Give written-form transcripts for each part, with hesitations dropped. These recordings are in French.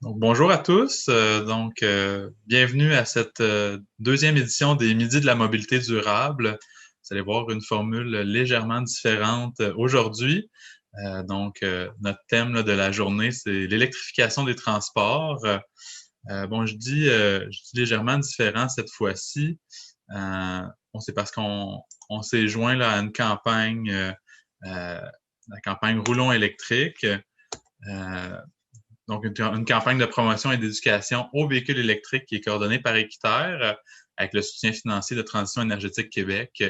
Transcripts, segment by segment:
Donc, bonjour à tous. Bienvenue à cette deuxième édition des Midis de la mobilité durable. Vous allez voir une formule légèrement différente aujourd'hui. Notre thème là, de la journée, c'est l'électrification des transports. Je dis légèrement différent cette fois-ci. C'est parce qu'on s'est joint là, à une campagne, la campagne Roulons électrique. Euh, une campagne de promotion et d'éducation aux véhicules électriques qui est coordonnée par Équiterre avec le soutien financier de Transition énergétique Québec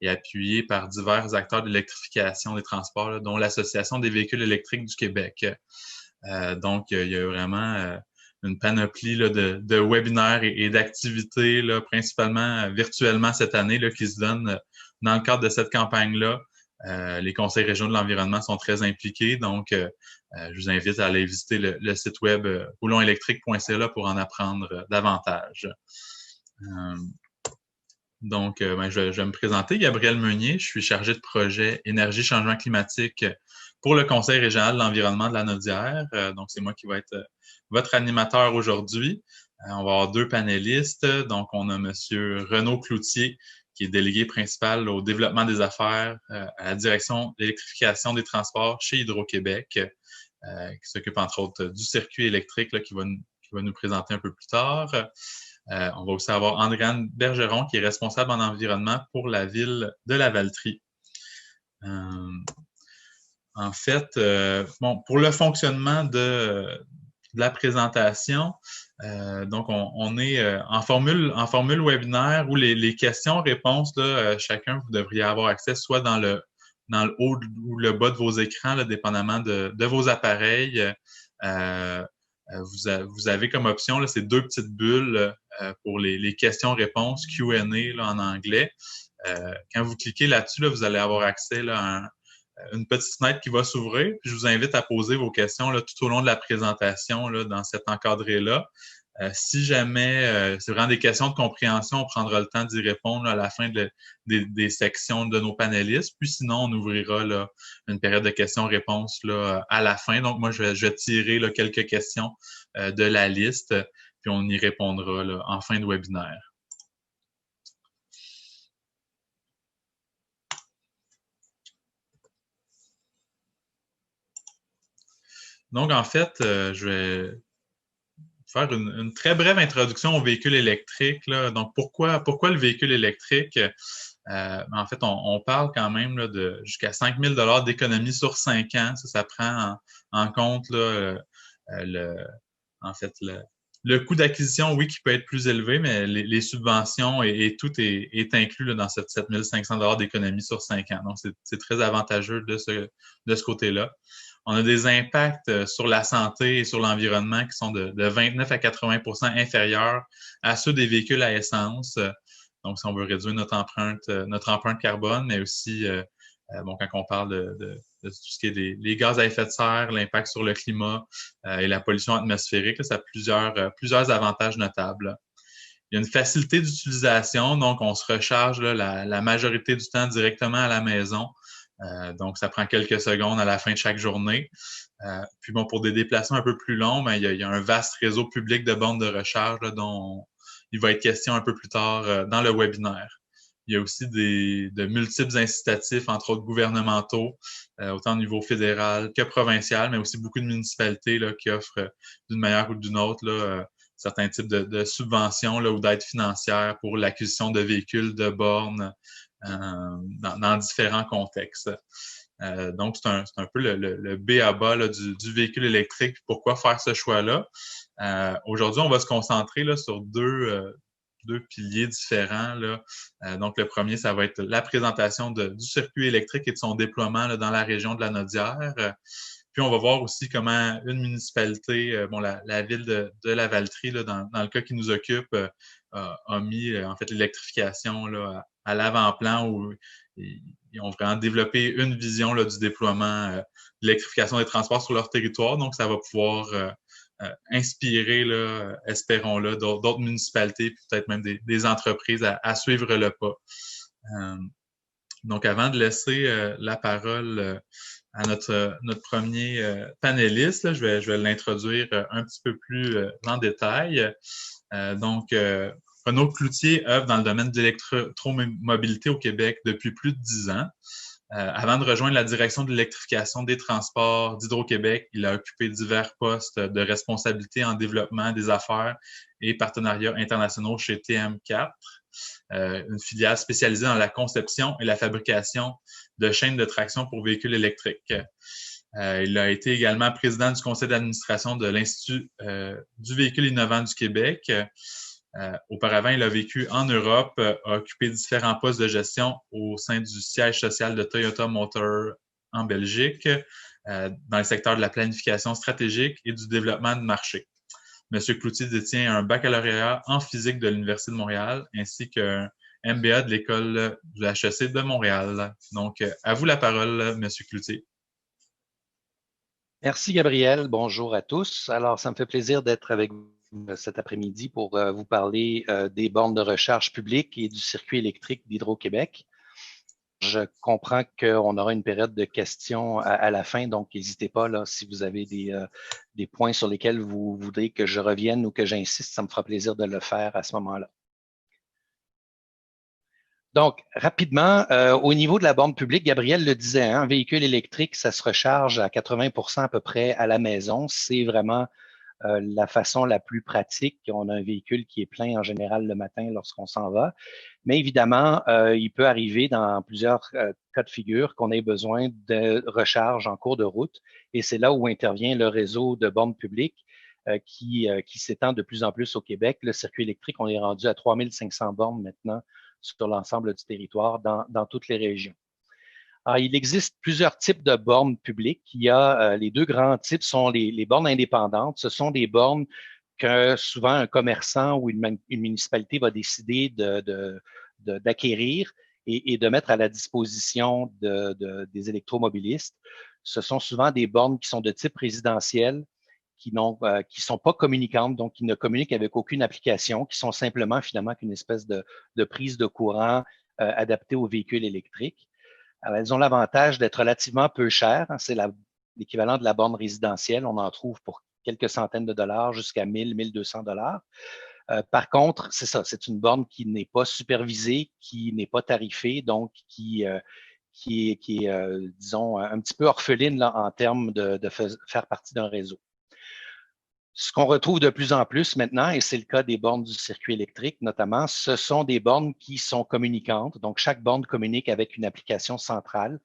et appuyée par divers acteurs de l'électrification des transports, là, dont l'Association des véhicules électriques du Québec. Il y a vraiment une panoplie là, de webinaires et d'activités, là, principalement virtuellement cette année, là, qui se donnent dans le cadre de cette campagne-là. Les conseils régionaux de l'environnement sont très impliqués, je vous invite à aller visiter le site web roulonsélectrique.ca pour en apprendre davantage. Je vais me présenter. Gabriel Meunier, je suis chargé de projet Énergie Changement climatique pour le Conseil régional de l'environnement de la Naudière. C'est moi qui vais être votre animateur aujourd'hui. On va avoir deux panélistes. Donc, on a Monsieur Renaud Cloutier, qui est délégué principal au développement des affaires à la direction d'électrification des transports chez Hydro-Québec, qui s'occupe entre autres du circuit électrique là, qui va nous présenter un peu plus tard. On va aussi avoir Andréane Bergeron, qui est responsable en environnement pour la ville de Lavaltrie. Pour le fonctionnement de la présentation, on est en formule webinaire où les questions-réponses, chacun, vous devriez avoir accès soit dans le haut ou le bas de vos écrans, là, dépendamment de vos appareils. Vous avez comme option là, ces deux petites bulles pour les questions-réponses, Q&A là, en anglais. Quand vous cliquez là-dessus, là, vous allez avoir accès là, à une petite fenêtre qui va s'ouvrir. Puis je vous invite à poser vos questions là, tout au long de la présentation là, dans cet encadré-là. Si jamais c'est vraiment des questions de compréhension, on prendra le temps d'y répondre là, à la fin des sections de nos panélistes. Puis sinon, on ouvrira là, une période de questions-réponses là, à la fin. Donc, moi, je vais tirer là, quelques questions de la liste, puis on y répondra là, en fin de webinaire. Donc, en fait, je vais faire une très brève introduction au véhicule électrique. Là. Donc, pourquoi le véhicule électrique? En fait, on parle quand même là, de jusqu'à 5 000 d'économie sur 5 ans. Ça prend en compte là, en fait, le coût d'acquisition, oui, qui peut être plus élevé, mais les subventions et tout est inclus là, dans cette 7 500 d'économie sur 5 ans. Donc, c'est très avantageux de ce côté-là. On a des impacts sur la santé et sur l'environnement qui sont de 29 à 80 inférieurs à ceux des véhicules à essence. Donc, si on veut réduire notre empreinte carbone, mais aussi, quand on parle de tout ce qui est les gaz à effet de serre, l'impact sur le climat et la pollution atmosphérique, là, ça a plusieurs avantages notables. Il y a une facilité d'utilisation, donc on se recharge là, la majorité du temps directement à la maison. Donc, ça prend quelques secondes à la fin de chaque journée. Puis bon, pour des déplacements un peu plus longs, il y a un vaste réseau public de bornes de recharge là, dont il va être question un peu plus tard dans le webinaire. Il y a aussi de multiples incitatifs, entre autres gouvernementaux, autant au niveau fédéral que provincial, mais aussi beaucoup de municipalités là, qui offrent d'une manière ou d'une autre là, certains types de subventions là, ou d'aides financières pour l'acquisition de véhicules, de bornes, dans différents contextes. Donc, c'est un peu le B à bas là, du véhicule électrique. Pourquoi faire ce choix-là? Aujourd'hui, on va se concentrer là, sur deux piliers différents. Là. Donc, le premier, ça va être la présentation du circuit électrique et de son déploiement là, dans la région de la Naudière. Puis, on va voir aussi comment une municipalité, la ville de Lavaltrie, là, dans le cas qui nous occupe, a mis en fait l'électrification là, à l'avant-plan où ils ont vraiment développé une vision là, du déploiement de l'électrification des transports sur leur territoire. Donc, ça va pouvoir inspirer, là, espérons-le, d'autres municipalités, peut-être même des entreprises à suivre le pas. Donc, avant de laisser la parole notre premier panéliste. Là. Je vais l'introduire un petit peu plus en détail. Donc, Renaud Cloutier œuvre dans le domaine de l'électromobilité au Québec depuis plus de 10 ans. Avant de rejoindre la direction de l'électrification des transports d'Hydro-Québec, il a occupé divers postes de responsabilité en développement des affaires et partenariats internationaux chez TM4, une filiale spécialisée dans la conception et la fabrication de chaînes de traction pour véhicules électriques. Il a été également président du conseil d'administration de l'Institut du véhicule innovant du Québec. Auparavant, il a vécu en Europe, a occupé différents postes de gestion au sein du siège social de Toyota Motor en Belgique, dans le secteur de la planification stratégique et du développement de marché. Monsieur Cloutier détient un baccalauréat en physique de l'Université de Montréal ainsi qu'un MBA de l'École du HEC de Montréal. Donc, à vous la parole, Monsieur Cloutier. Merci, Gabriel. Bonjour à tous. Alors, ça me fait plaisir d'être avec vous cet après-midi pour vous parler des bornes de recharge publiques et du circuit électrique d'Hydro-Québec. Je comprends qu'on aura une période de questions à la fin, donc n'hésitez pas là, si vous avez des points sur lesquels vous voudrez que je revienne ou que j'insiste, ça me fera plaisir de le faire à ce moment-là. Donc, rapidement, au niveau de la borne publique, Gabriel le disait, hein, un véhicule électrique, ça se recharge à 80% à peu près à la maison. C'est vraiment la façon la plus pratique. On a un véhicule qui est plein en général le matin lorsqu'on s'en va. Mais évidemment, il peut arriver dans plusieurs cas de figure qu'on ait besoin de recharge en cours de route. Et c'est là où intervient le réseau de bornes publiques qui s'étend de plus en plus au Québec. Le circuit électrique, on est rendu à 3500 bornes maintenant sur l'ensemble du territoire dans toutes les régions. Alors, il existe plusieurs types de bornes publiques. Il y a les deux grands types sont les bornes indépendantes. Ce sont des bornes que souvent un commerçant ou une municipalité va décider d'acquérir et de mettre à la disposition des électromobilistes. Ce sont souvent des bornes qui sont de type résidentiel, qui sont pas communicantes, donc qui ne communiquent avec aucune application, qui sont simplement finalement qu'une espèce de prise de courant adaptée aux véhicules électriques. Alors, elles ont l'avantage d'être relativement peu chères. C'est l'équivalent de la borne résidentielle. On en trouve pour quelques centaines de dollars jusqu'à 1000, 1200 dollars. Par contre, c'est ça, c'est une borne qui n'est pas supervisée, qui n'est pas tarifée, donc qui est, disons, un petit peu orpheline là, en termes de faire partie d'un réseau. Ce qu'on retrouve de plus en plus maintenant, et c'est le cas des bornes du circuit électrique notamment, ce sont des bornes qui sont communicantes. Donc, chaque borne communique avec une application centrale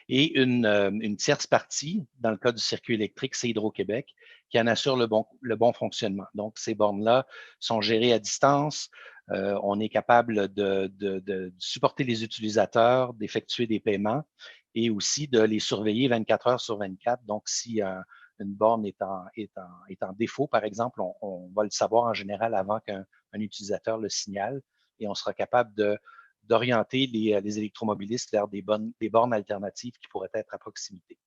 et une tierce partie, dans le cas du circuit électrique, c'est Hydro-Québec, qui en assure le bon fonctionnement. Donc, ces bornes-là sont gérées à distance. On est capable de supporter les utilisateurs, d'effectuer des paiements et aussi de les surveiller 24 heures sur 24. Donc, si une borne est en défaut, par exemple, on va le savoir en général avant qu'un utilisateur le signale et on sera capable d'orienter les électromobilistes vers des bornes alternatives qui pourraient être à proximité.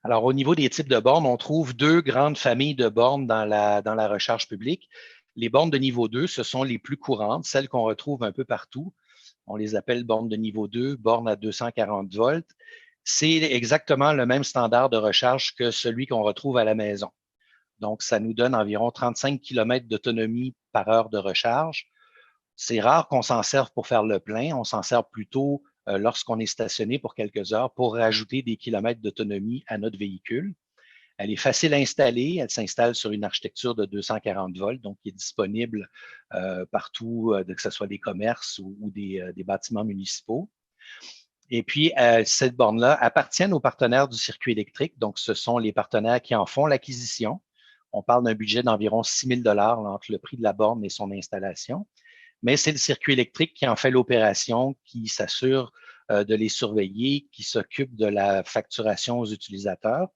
Alors, au niveau des types de bornes, on trouve deux grandes familles de bornes dans la recharge publique. Les bornes de niveau 2, ce sont les plus courantes, celles qu'on retrouve un peu partout. On les appelle bornes de niveau 2, bornes à 240 volts. C'est exactement le même standard de recharge que celui qu'on retrouve à la maison. Donc, ça nous donne environ 35 km d'autonomie par heure de recharge. C'est rare qu'on s'en serve pour faire le plein. On s'en sert plutôt lorsqu'on est stationné pour quelques heures pour rajouter des kilomètres d'autonomie à notre véhicule. Elle est facile à installer. Elle s'installe sur une architecture de 240 volts, donc qui est disponible partout, que ce soit des commerces ou des bâtiments municipaux. Et puis, cette borne-là appartient aux partenaires du circuit électrique. Donc, ce sont les partenaires qui en font l'acquisition. On parle d'un budget d'environ 6 000 $ entre le prix de la borne et son installation. Mais c'est le circuit électrique qui en fait l'opération, qui s'assure de les surveiller, qui s'occupe de la facturation aux utilisateurs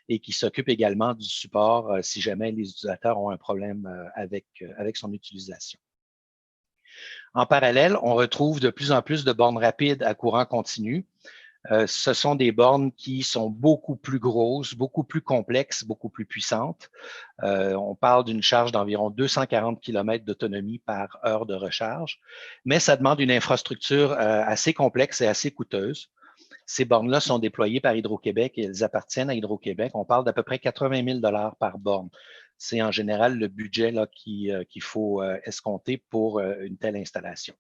et qui s'occupe également du support si jamais les utilisateurs ont un problème avec son utilisation. En parallèle, on retrouve de plus en plus de bornes rapides à courant continu. Ce sont des bornes qui sont beaucoup plus grosses, beaucoup plus complexes, beaucoup plus puissantes. On parle d'une charge d'environ 240 km d'autonomie par heure de recharge, mais ça demande une infrastructure assez complexe et assez coûteuse. Ces bornes-là sont déployées par Hydro-Québec et elles appartiennent à Hydro-Québec. On parle d'à peu près 80 000 par borne. C'est en général le budget qu'il faut escompter pour une telle installation.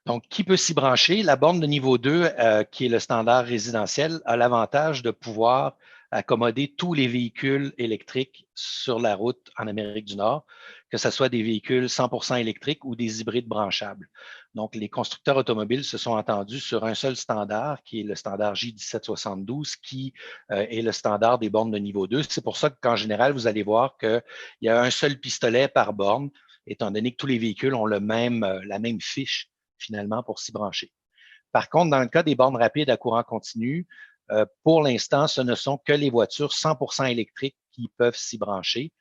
Donc, qui peut s'y brancher? La borne de niveau 2, qui est le standard résidentiel, a l'avantage de pouvoir accommoder tous les véhicules électriques sur la route en Amérique du Nord, que ce soit des véhicules 100% électriques ou des hybrides branchables. Donc, les constructeurs automobiles se sont entendus sur un seul standard, qui est le standard J1772, qui est le standard des bornes de niveau 2. C'est pour ça qu'en général, vous allez voir qu'il y a un seul pistolet par borne, étant donné que tous les véhicules ont la même fiche finalement pour s'y brancher. Par contre, dans le cas des bornes rapides à courant continu, pour l'instant, ce ne sont que les voitures 100% électriques qui peuvent s'y brancher.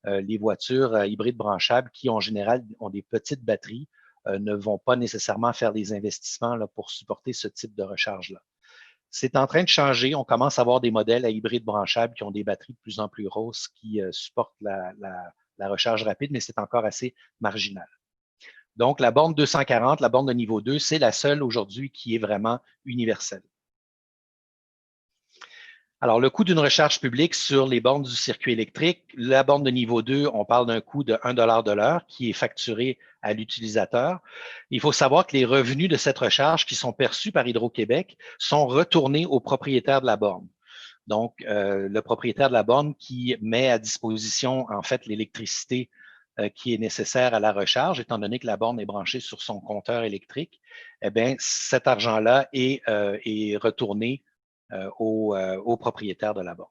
Les voitures hybrides branchables qui, en général, ont des petites batteries ne vont pas nécessairement faire des investissements là, pour supporter ce type de recharge-là. C'est en train de changer. On commence à avoir des modèles à hybrides branchables qui ont des batteries de plus en plus grosses qui supportent la recharge rapide, mais c'est encore assez marginal. Donc, la borne 240, la borne de niveau 2, c'est la seule aujourd'hui qui est vraiment universelle. Alors, le coût d'une recharge publique sur les bornes du circuit électrique, la borne de niveau 2, on parle d'un coût de 1 $ de l'heure qui est facturé à l'utilisateur. Il faut savoir que les revenus de cette recharge qui sont perçus par Hydro-Québec sont retournés au propriétaire de la borne. Donc, le propriétaire de la borne qui met à disposition, en fait, l'électricité qui est nécessaire à la recharge, étant donné que la borne est branchée sur son compteur électrique, eh bien, cet argent-là est retourné au propriétaire de la borne.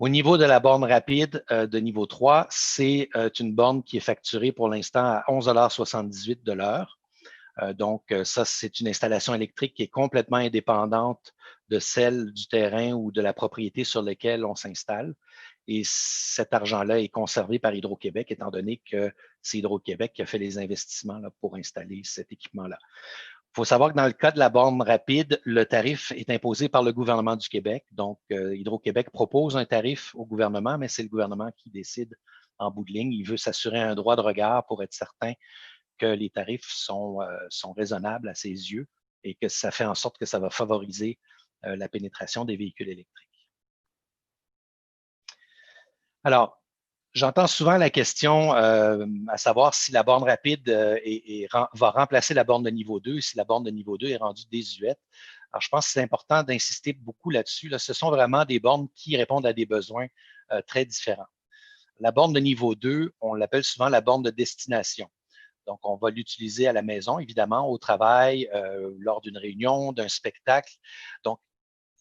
Au niveau de la borne rapide de niveau 3, c'est une borne qui est facturée pour l'instant à 11,78 $ de l'heure. Donc, ça, c'est une installation électrique qui est complètement indépendante de celle du terrain ou de la propriété sur laquelle on s'installe. Et cet argent-là est conservé par Hydro-Québec, étant donné que c'est Hydro-Québec qui a fait les investissements là, pour installer cet équipement-là. Il faut savoir que dans le cas de la borne rapide, le tarif est imposé par le gouvernement du Québec. Donc, Hydro-Québec propose un tarif au gouvernement, mais c'est le gouvernement qui décide en bout de ligne. Il veut s'assurer un droit de regard pour être certain que les tarifs sont raisonnables à ses yeux et que ça fait en sorte que ça va favoriser la pénétration des véhicules électriques. Alors, j'entends souvent la question à savoir si la borne rapide va remplacer la borne de niveau 2, si la borne de niveau 2 est rendue désuète. Alors, je pense que c'est important d'insister beaucoup là-dessus. Là. Ce sont vraiment des bornes qui répondent à des besoins très différents. La borne de niveau 2, on l'appelle souvent la borne de destination. Donc, on va l'utiliser à la maison, évidemment, au travail, lors d'une réunion, d'un spectacle. Donc,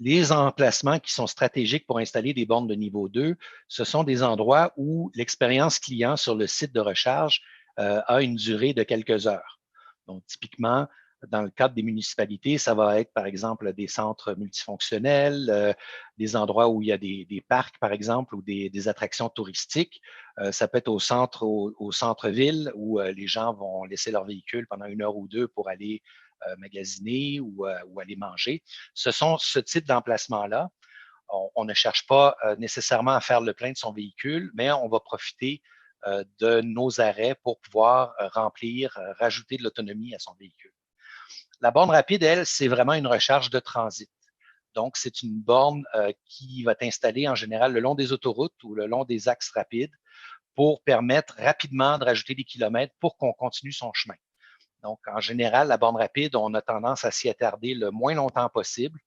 les emplacements qui sont stratégiques pour installer des bornes de niveau 2, ce sont des endroits où l'expérience client sur le site de recharge a une durée de quelques heures. Donc, typiquement, dans le cadre des municipalités, ça va être, par exemple, des centres multifonctionnels, des endroits où il y a des parcs, par exemple, ou des attractions touristiques. Ça peut être au centre-ville où les gens vont laisser leur véhicule pendant 1 heure ou 2 pour aller magasiner ou aller manger. Ce sont ce type d'emplacement-là. On ne cherche pas nécessairement à faire le plein de son véhicule, mais on va profiter de nos arrêts pour pouvoir rajouter de l'autonomie à son véhicule. La borne rapide, elle, c'est vraiment une recharge de transit. Donc, c'est une borne qui va être installée en général le long des autoroutes ou le long des axes rapides pour permettre rapidement de rajouter des kilomètres pour qu'on continue son chemin. Donc, en général, la borne rapide, on a tendance à s'y attarder le moins longtemps possible,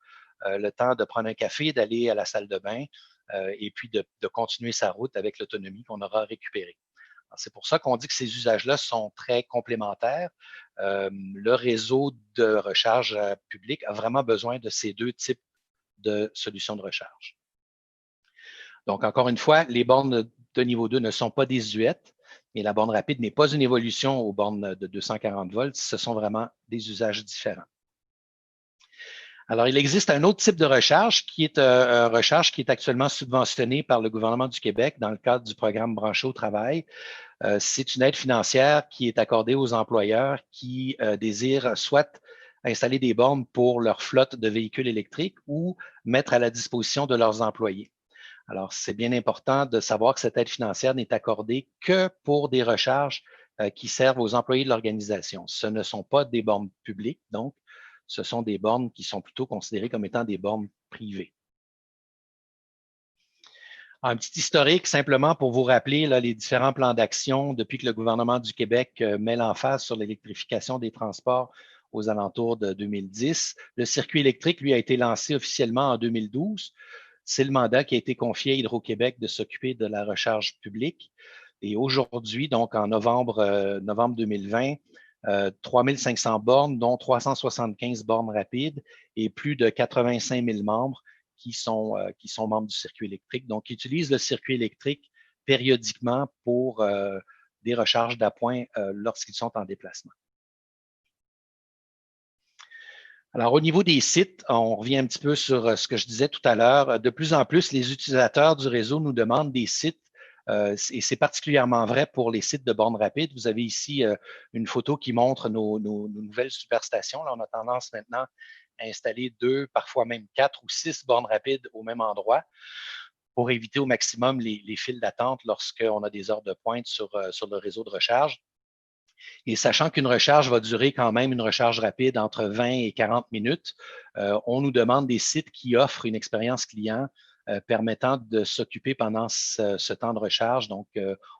le temps de prendre un café, d'aller à la salle de bain et puis de continuer sa route avec l'autonomie qu'on aura récupérée. C'est pour ça qu'on dit que ces usages-là sont très complémentaires. Le réseau de recharge public a vraiment besoin de ces deux types de solutions de recharge. Donc, encore une fois, les bornes de niveau 2 ne sont pas désuètes, mais la borne rapide n'est pas une évolution aux bornes de 240 volts. Ce sont vraiment des usages différents. Alors, il existe un autre type de recharge qui est une recharge qui est actuellement subventionnée par le gouvernement du Québec dans le cadre du programme Branché au travail. C'est une aide financière qui est accordée aux employeurs qui désirent soit installer des bornes pour leur flotte de véhicules électriques ou mettre à la disposition de leurs employés. Alors, c'est bien important de savoir que cette aide financière n'est accordée que pour des recharges qui servent aux employés de l'organisation. Ce ne sont pas des bornes publiques, donc ce sont des bornes qui sont plutôt considérées comme étant des bornes privées. Un petit historique, simplement pour vous rappeler là, les différents plans d'action depuis que le gouvernement du Québec met l'emphase sur l'électrification des transports aux alentours de 2010. Le circuit électrique, lui, a été lancé officiellement en 2012. C'est le mandat qui a été confié à Hydro-Québec de s'occuper de la recharge publique. Et aujourd'hui, donc en novembre 2020, 3500 bornes, dont 375 bornes rapides et plus de 85 000 membres qui sont membres du circuit électrique. Donc, ils utilisent le circuit électrique périodiquement pour des recharges d'appoint lorsqu'ils sont en déplacement. Alors, au niveau des sites, on revient un petit peu sur ce que je disais tout à l'heure. De plus en plus, les utilisateurs du réseau nous demandent des sites, et c'est particulièrement vrai pour les sites de bornes rapides. Vous avez ici une photo qui montre nos nouvelles superstations. Là, on a tendance maintenant à installer 2, parfois même 4 ou 6 bornes rapides au même endroit pour éviter au maximum les files d'attente lorsqu'on a des heures de pointe sur le réseau de recharge. Et sachant qu'une recharge va durer quand même, une recharge rapide, entre 20 et 40 minutes, on nous demande des sites qui offrent une expérience client permettant de s'occuper pendant ce temps de recharge. Donc,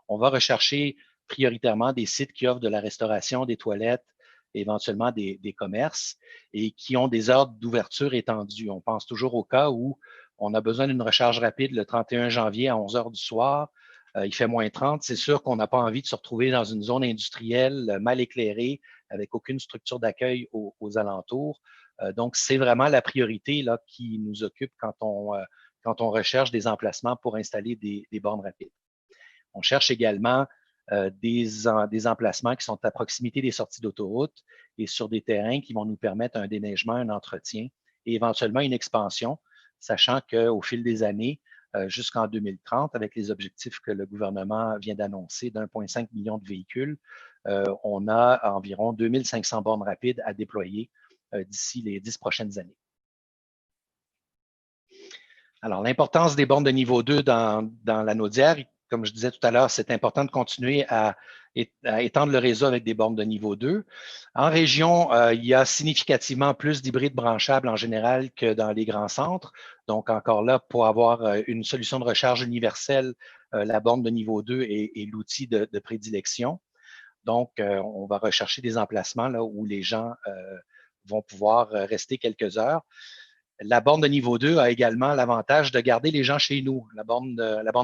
on va rechercher prioritairement des sites qui offrent de la restauration, des toilettes, éventuellement des commerces et qui ont des heures d'ouverture étendues. On pense toujours au cas où on a besoin d'une recharge rapide le 31 janvier à 11 heures du soir. Il fait moins 30. C'est sûr qu'on n'a pas envie de se retrouver dans une zone industrielle mal éclairée avec aucune structure d'accueil aux alentours. Donc, c'est vraiment la priorité là, qui nous occupe quand on recherche des emplacements pour installer des bornes rapides. On cherche également des emplacements qui sont à proximité des sorties d'autoroute et sur des terrains qui vont nous permettre un déneigement, un entretien et éventuellement une expansion, sachant qu'au fil des années, jusqu'en 2030, avec les objectifs que le gouvernement vient d'annoncer d'1,5 million de véhicules, on a environ 2500 bornes rapides à déployer d'ici les 10 prochaines années. Alors, l'importance des bornes de niveau 2 dans l'anneau d'hier, comme je disais tout à l'heure, c'est important de continuer à étendre le réseau avec des bornes de niveau 2. En région, il y a significativement plus d'hybrides branchables en général que dans les grands centres. Donc, encore là, pour avoir une solution de recharge universelle, la borne de niveau 2 est l'outil de prédilection. Donc, on va rechercher des emplacements là, où les gens vont pouvoir rester quelques heures. La borne de niveau 2 a également l'avantage de garder les gens chez nous. La borne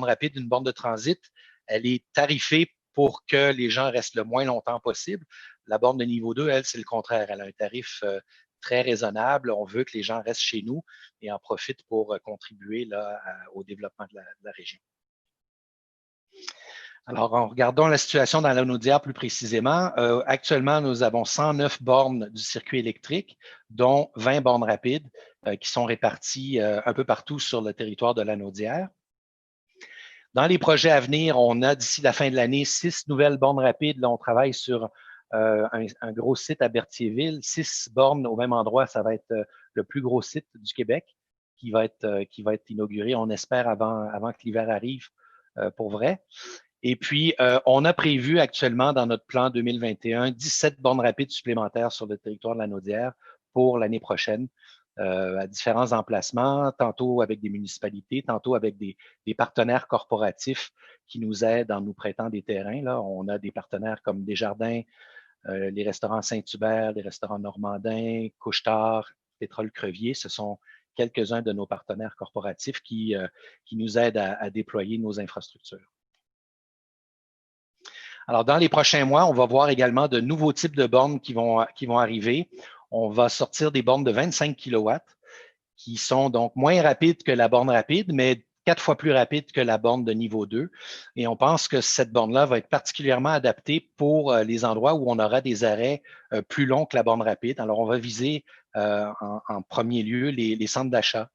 rapide, une borne de transit, elle est tarifée pour que les gens restent le moins longtemps possible. La borne de niveau 2, elle, c'est le contraire. Elle a un tarif très raisonnable. On veut que les gens restent chez nous et en profitent pour contribuer là, au développement de la région. Alors, en regardant la situation dans l'anneau d'hier plus précisément, actuellement, nous avons 109 bornes du circuit électrique, dont 20 bornes rapides qui sont réparties un peu partout sur le territoire de l'anneau d'hier. Dans les projets à venir, on a d'ici la fin de l'année 6 nouvelles bornes rapides. Là, on travaille sur un gros site à Berthierville. 6 bornes au même endroit, ça va être le plus gros site du Québec qui va être inauguré, on espère, avant que l'hiver arrive pour vrai. Et puis, on a prévu actuellement dans notre plan 2021 17 bornes rapides supplémentaires sur le territoire de la Naudière pour l'année prochaine, à différents emplacements, tantôt avec des municipalités, tantôt avec des partenaires corporatifs qui nous aident en nous prêtant des terrains. Là, on a des partenaires comme Desjardins, les restaurants Saint-Hubert, les restaurants Normandin, Couche-Tard, Pétrole Crevier. Ce sont quelques-uns de nos partenaires corporatifs qui nous aident à déployer nos infrastructures. Alors, dans les prochains mois, on va voir également de nouveaux types de bornes qui vont arriver. On va sortir des bornes de 25 kW qui sont donc moins rapides que la borne rapide, mais 4 fois plus rapides que la borne de niveau 2. Et on pense que cette borne-là va être particulièrement adaptée pour les endroits où on aura des arrêts plus longs que la borne rapide. Alors, on va viser en premier lieu les centres d'achat,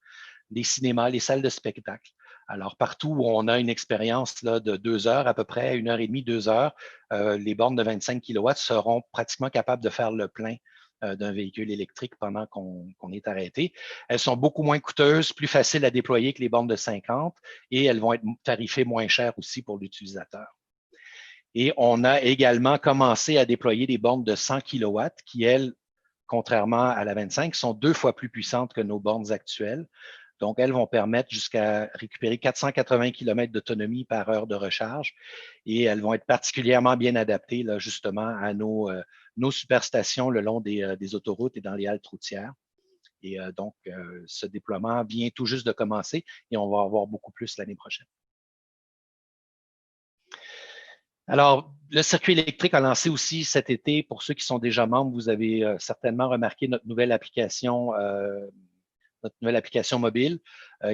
les cinémas, les salles de spectacle. Alors, partout où on a une expérience là, de 2 heures, à peu près 1h30, 2 heures, les bornes de 25 kW seront pratiquement capables de faire le plein d'un véhicule électrique pendant qu'on est arrêté. Elles sont beaucoup moins coûteuses, plus faciles à déployer que les bornes de 50 et elles vont être tarifées moins chères aussi pour l'utilisateur. Et on a également commencé à déployer des bornes de 100 kW qui, elles, contrairement à la 25, sont 2 fois plus puissantes que nos bornes actuelles. Donc, elles vont permettre jusqu'à récupérer 480 km d'autonomie par heure de recharge et elles vont être particulièrement bien adaptées là, justement à nos superstations le long des autoroutes et dans les haltes routières. Et donc, ce déploiement vient tout juste de commencer et on va avoir beaucoup plus l'année prochaine. Alors, le circuit électrique a lancé aussi cet été, pour ceux qui sont déjà membres, vous avez certainement remarqué notre nouvelle application mobile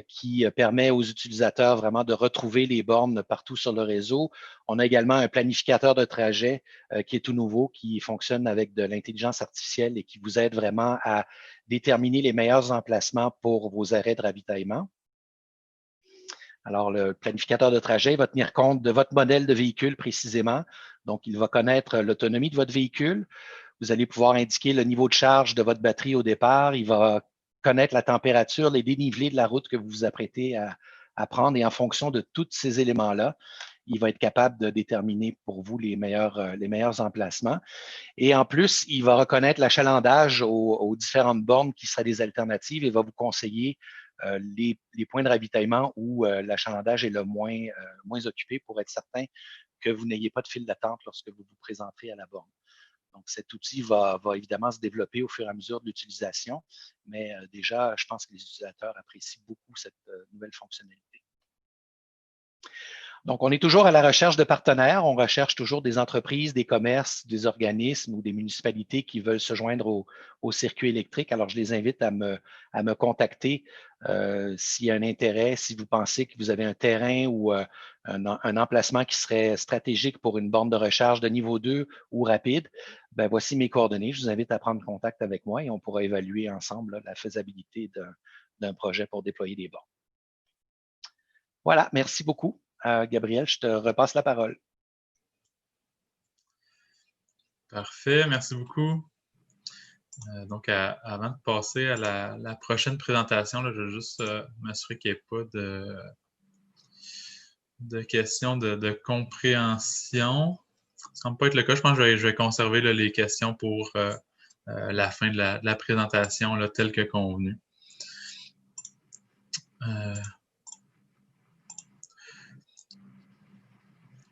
qui permet aux utilisateurs vraiment de retrouver les bornes partout sur le réseau. On a également un planificateur de trajet qui est tout nouveau, qui fonctionne avec de l'intelligence artificielle et qui vous aide vraiment à déterminer les meilleurs emplacements pour vos arrêts de ravitaillement. Alors, le planificateur de trajet va tenir compte de votre modèle de véhicule précisément. Donc, il va connaître l'autonomie de votre véhicule. Vous allez pouvoir indiquer le niveau de charge de votre batterie au départ. Il va connaître la température, les dénivelés de la route que vous vous apprêtez à prendre. Et en fonction de tous ces éléments-là, il va être capable de déterminer pour vous les meilleurs emplacements. Et en plus, il va reconnaître l'achalandage aux différentes bornes qui seraient des alternatives et va vous conseiller les points de ravitaillement où l'achalandage est le moins occupé pour être certain que vous n'ayez pas de file d'attente lorsque vous vous présenterez à la borne. Donc, cet outil va évidemment se développer au fur et à mesure de l'utilisation, mais déjà, je pense que les utilisateurs apprécient beaucoup cette nouvelle fonctionnalité. Donc, on est toujours à la recherche de partenaires. On recherche toujours des entreprises, des commerces, des organismes ou des municipalités qui veulent se joindre au circuit électrique. Alors, je les invite à me contacter s'il y a un intérêt, si vous pensez que vous avez un terrain ou un emplacement qui serait stratégique pour une borne de recharge de niveau 2 ou rapide. Ben, voici mes coordonnées. Je vous invite à prendre contact avec moi et on pourra évaluer ensemble là, la faisabilité d'un projet pour déployer des bornes. Voilà, merci beaucoup. Gabriel, je te repasse la parole. Parfait, merci beaucoup. Donc, avant de passer à la prochaine présentation, là, je vais juste m'assurer qu'il n'y ait pas de questions de compréhension. Ça ne semble pas être le cas. Je pense que je vais conserver là, les questions pour la fin de la présentation là, telle que convenue.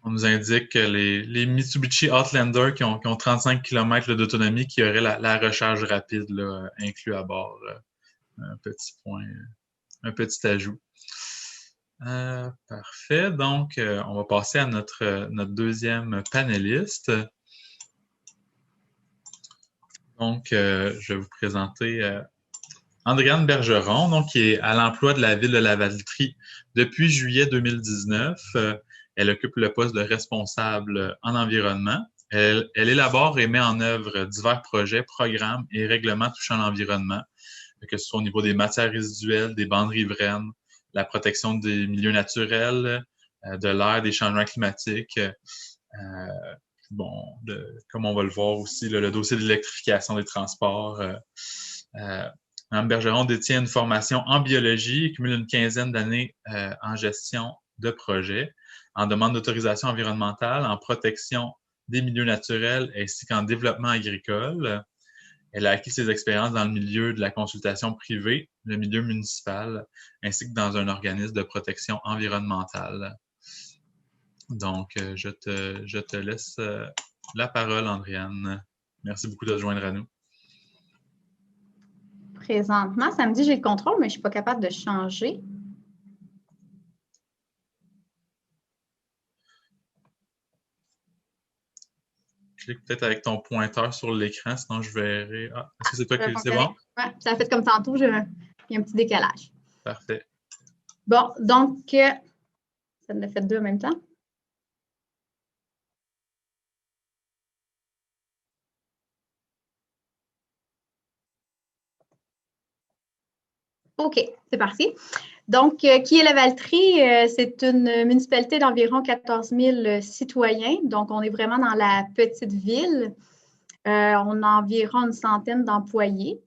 On nous indique que les Mitsubishi Outlander qui ont 35 km d'autonomie, qui auraient la recharge rapide là, inclus à bord. Un petit point, un petit ajout. Parfait. Donc, on va passer à notre deuxième panéliste. Donc, je vais vous présenter Andréane Bergeron, donc, qui est à l'emploi de la ville de Lavaltrie depuis juillet 2019. Elle occupe le poste de responsable en environnement. Elle élabore et met en œuvre divers projets, programmes et règlements touchant l'environnement, que ce soit au niveau des matières résiduelles, des bandes riveraines, la protection des milieux naturels, de l'air, des changements climatiques. Comme on va le voir aussi, le dossier de l'électrification des transports. Mme Bergeron détient une formation en biologie et cumule une quinzaine d'années en gestion de projet, en demande d'autorisation environnementale, en protection des milieux naturels ainsi qu'en développement agricole. Elle a acquis ses expériences dans le milieu de la consultation privée, le milieu municipal, ainsi que dans un organisme de protection environnementale. Donc, je te laisse la parole, Andréane. Merci beaucoup de te joindre à nous. Présentement, ça me dit que j'ai le contrôle, mais je ne suis pas capable de changer. Clique peut-être avec ton pointeur sur l'écran, sinon je verrai. Ah, est-ce que c'est toi qui... C'est bon? Oui, ça a fait comme tantôt, il y a un petit décalage. Parfait. Bon, donc, ça en a fait deux en même temps. OK, c'est parti. Donc, qui est Lavaltrie? C'est une municipalité d'environ 14 000 citoyens. Donc, on est vraiment dans la petite ville. On a environ une centaine d'employés.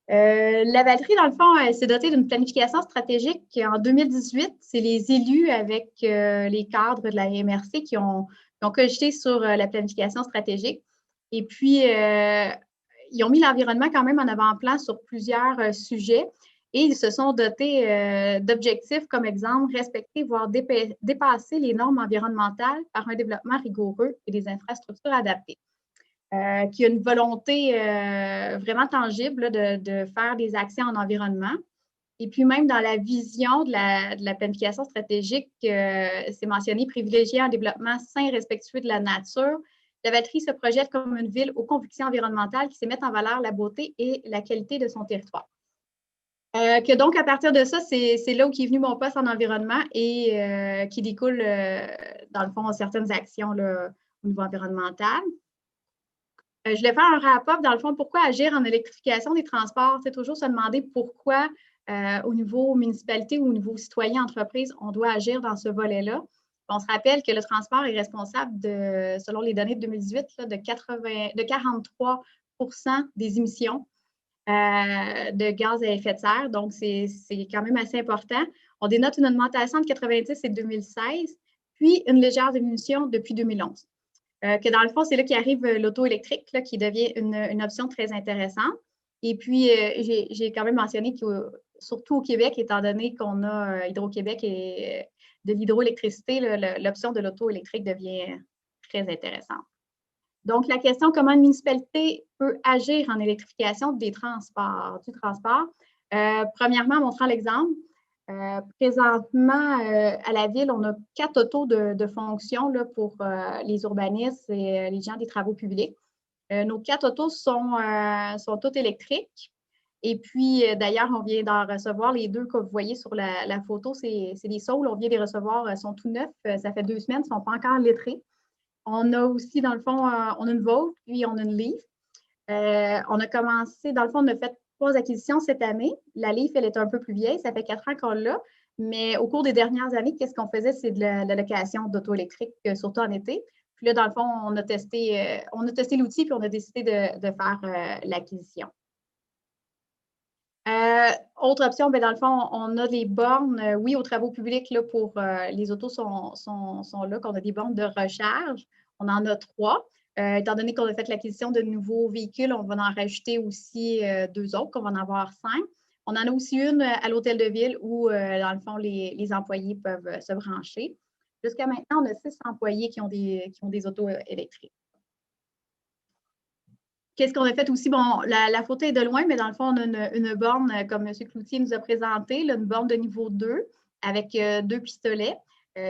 Lavaltrie, dans le fond, s'est dotée d'une planification stratégique en 2018. C'est les élus avec les cadres de la MRC qui ont Ils ont cogité sur la planification stratégique. Et puis, ils ont mis l'environnement quand même en avant-plan sur plusieurs sujets et ils se sont dotés d'objectifs comme exemple, respecter, voire dépasser les normes environnementales par un développement rigoureux et des infrastructures adaptées. Qui a une volonté vraiment tangible là, de faire des actions en environnement. Et puis même dans la vision de la planification stratégique, c'est mentionné privilégier un développement sain et respectueux de la nature. Lavaltrie se projette comme une ville aux convictions environnementales qui sait mettre en valeur la beauté et la qualité de son territoire. Que donc, à partir de ça, c'est là où est venu mon poste en environnement et qui découle, dans le fond, certaines actions là, au niveau environnemental. Je voulais faire un rapport, dans le fond, pourquoi agir en électrification des transports? C'est toujours se demander pourquoi, au niveau municipalité ou au niveau citoyen, entreprise, on doit agir dans ce volet-là. On se rappelle que le transport est responsable, selon les données de 2018, là, de 43 des émissions de gaz à effet de serre. Donc, c'est quand même assez important. On dénote une augmentation de 90 et 2016, puis une légère diminution depuis 2011. Que dans le fond, c'est là qu'arrive l'auto électrique, là, qui devient une option très intéressante. Et puis, j'ai quand même mentionné que, surtout au Québec, étant donné qu'on a Hydro-Québec et de l'hydroélectricité, l'option de l'auto électrique devient très intéressante. Donc, la question, comment une municipalité peut agir en électrification du transport? Premièrement, en montrant l'exemple, présentement, à la ville, on a 4 autos de fonction là, pour les urbanistes et les gens des travaux publics. Nos 4 autos sont toutes électriques. Et puis, d'ailleurs, on vient d'en recevoir les 2 que vous voyez sur la photo. C'est des Soul. On vient de les recevoir. Ils sont tout neufs. Ça fait 2 semaines. Ils ne sont pas encore lettrés. On a aussi, dans le fond, on a une Volt, puis on a une Leaf. On a commencé, dans le fond, on a fait 3 acquisitions cette année. La Leaf, elle est un peu plus vieille. Ça fait 4 ans qu'on l'a. Mais au cours des dernières années, qu'est-ce qu'on faisait? C'est de la location d'auto électrique, surtout en été. Puis là, dans le fond, on a testé l'outil, puis on a décidé de faire l'acquisition. Autre option, bien, dans le fond, on a des bornes, oui, aux travaux publics, là, pour les autos sont là, qu'on a des bornes de recharge. On en a 3. Étant donné qu'on a fait l'acquisition de nouveaux véhicules, on va en rajouter aussi 2 autres, qu'on va en avoir 5. On en a aussi une à l'hôtel de ville où, dans le fond, les employés peuvent se brancher. Jusqu'à maintenant, on a 6 employés qui ont des autos électriques. Qu'est-ce qu'on a fait aussi? Bon, la photo est de loin, mais dans le fond, on a une borne, comme M. Cloutier nous a présenté, là, une borne de niveau 2 avec 2 pistolets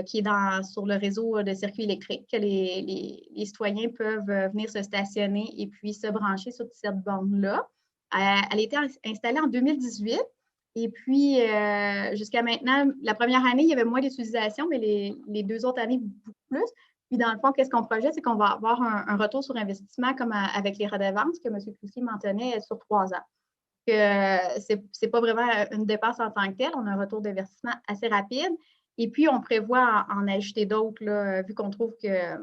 qui est sur le réseau de circuits électriques, que les citoyens peuvent venir se stationner et puis se brancher sur cette borne-là. Elle a été installée en 2018 et puis jusqu'à maintenant, la première année, il y avait moins d'utilisation, mais les 2 autres années, beaucoup plus. Puis, dans le fond, qu'est-ce qu'on projette? C'est qu'on va avoir un retour sur investissement comme avec les redevances que M. Cloutier mentionnait sur 3 ans. Ce n'est pas vraiment une dépense en tant que telle. On a un retour d'investissement assez rapide. Et puis, on prévoit en ajouter d'autres, là, vu qu'on trouve que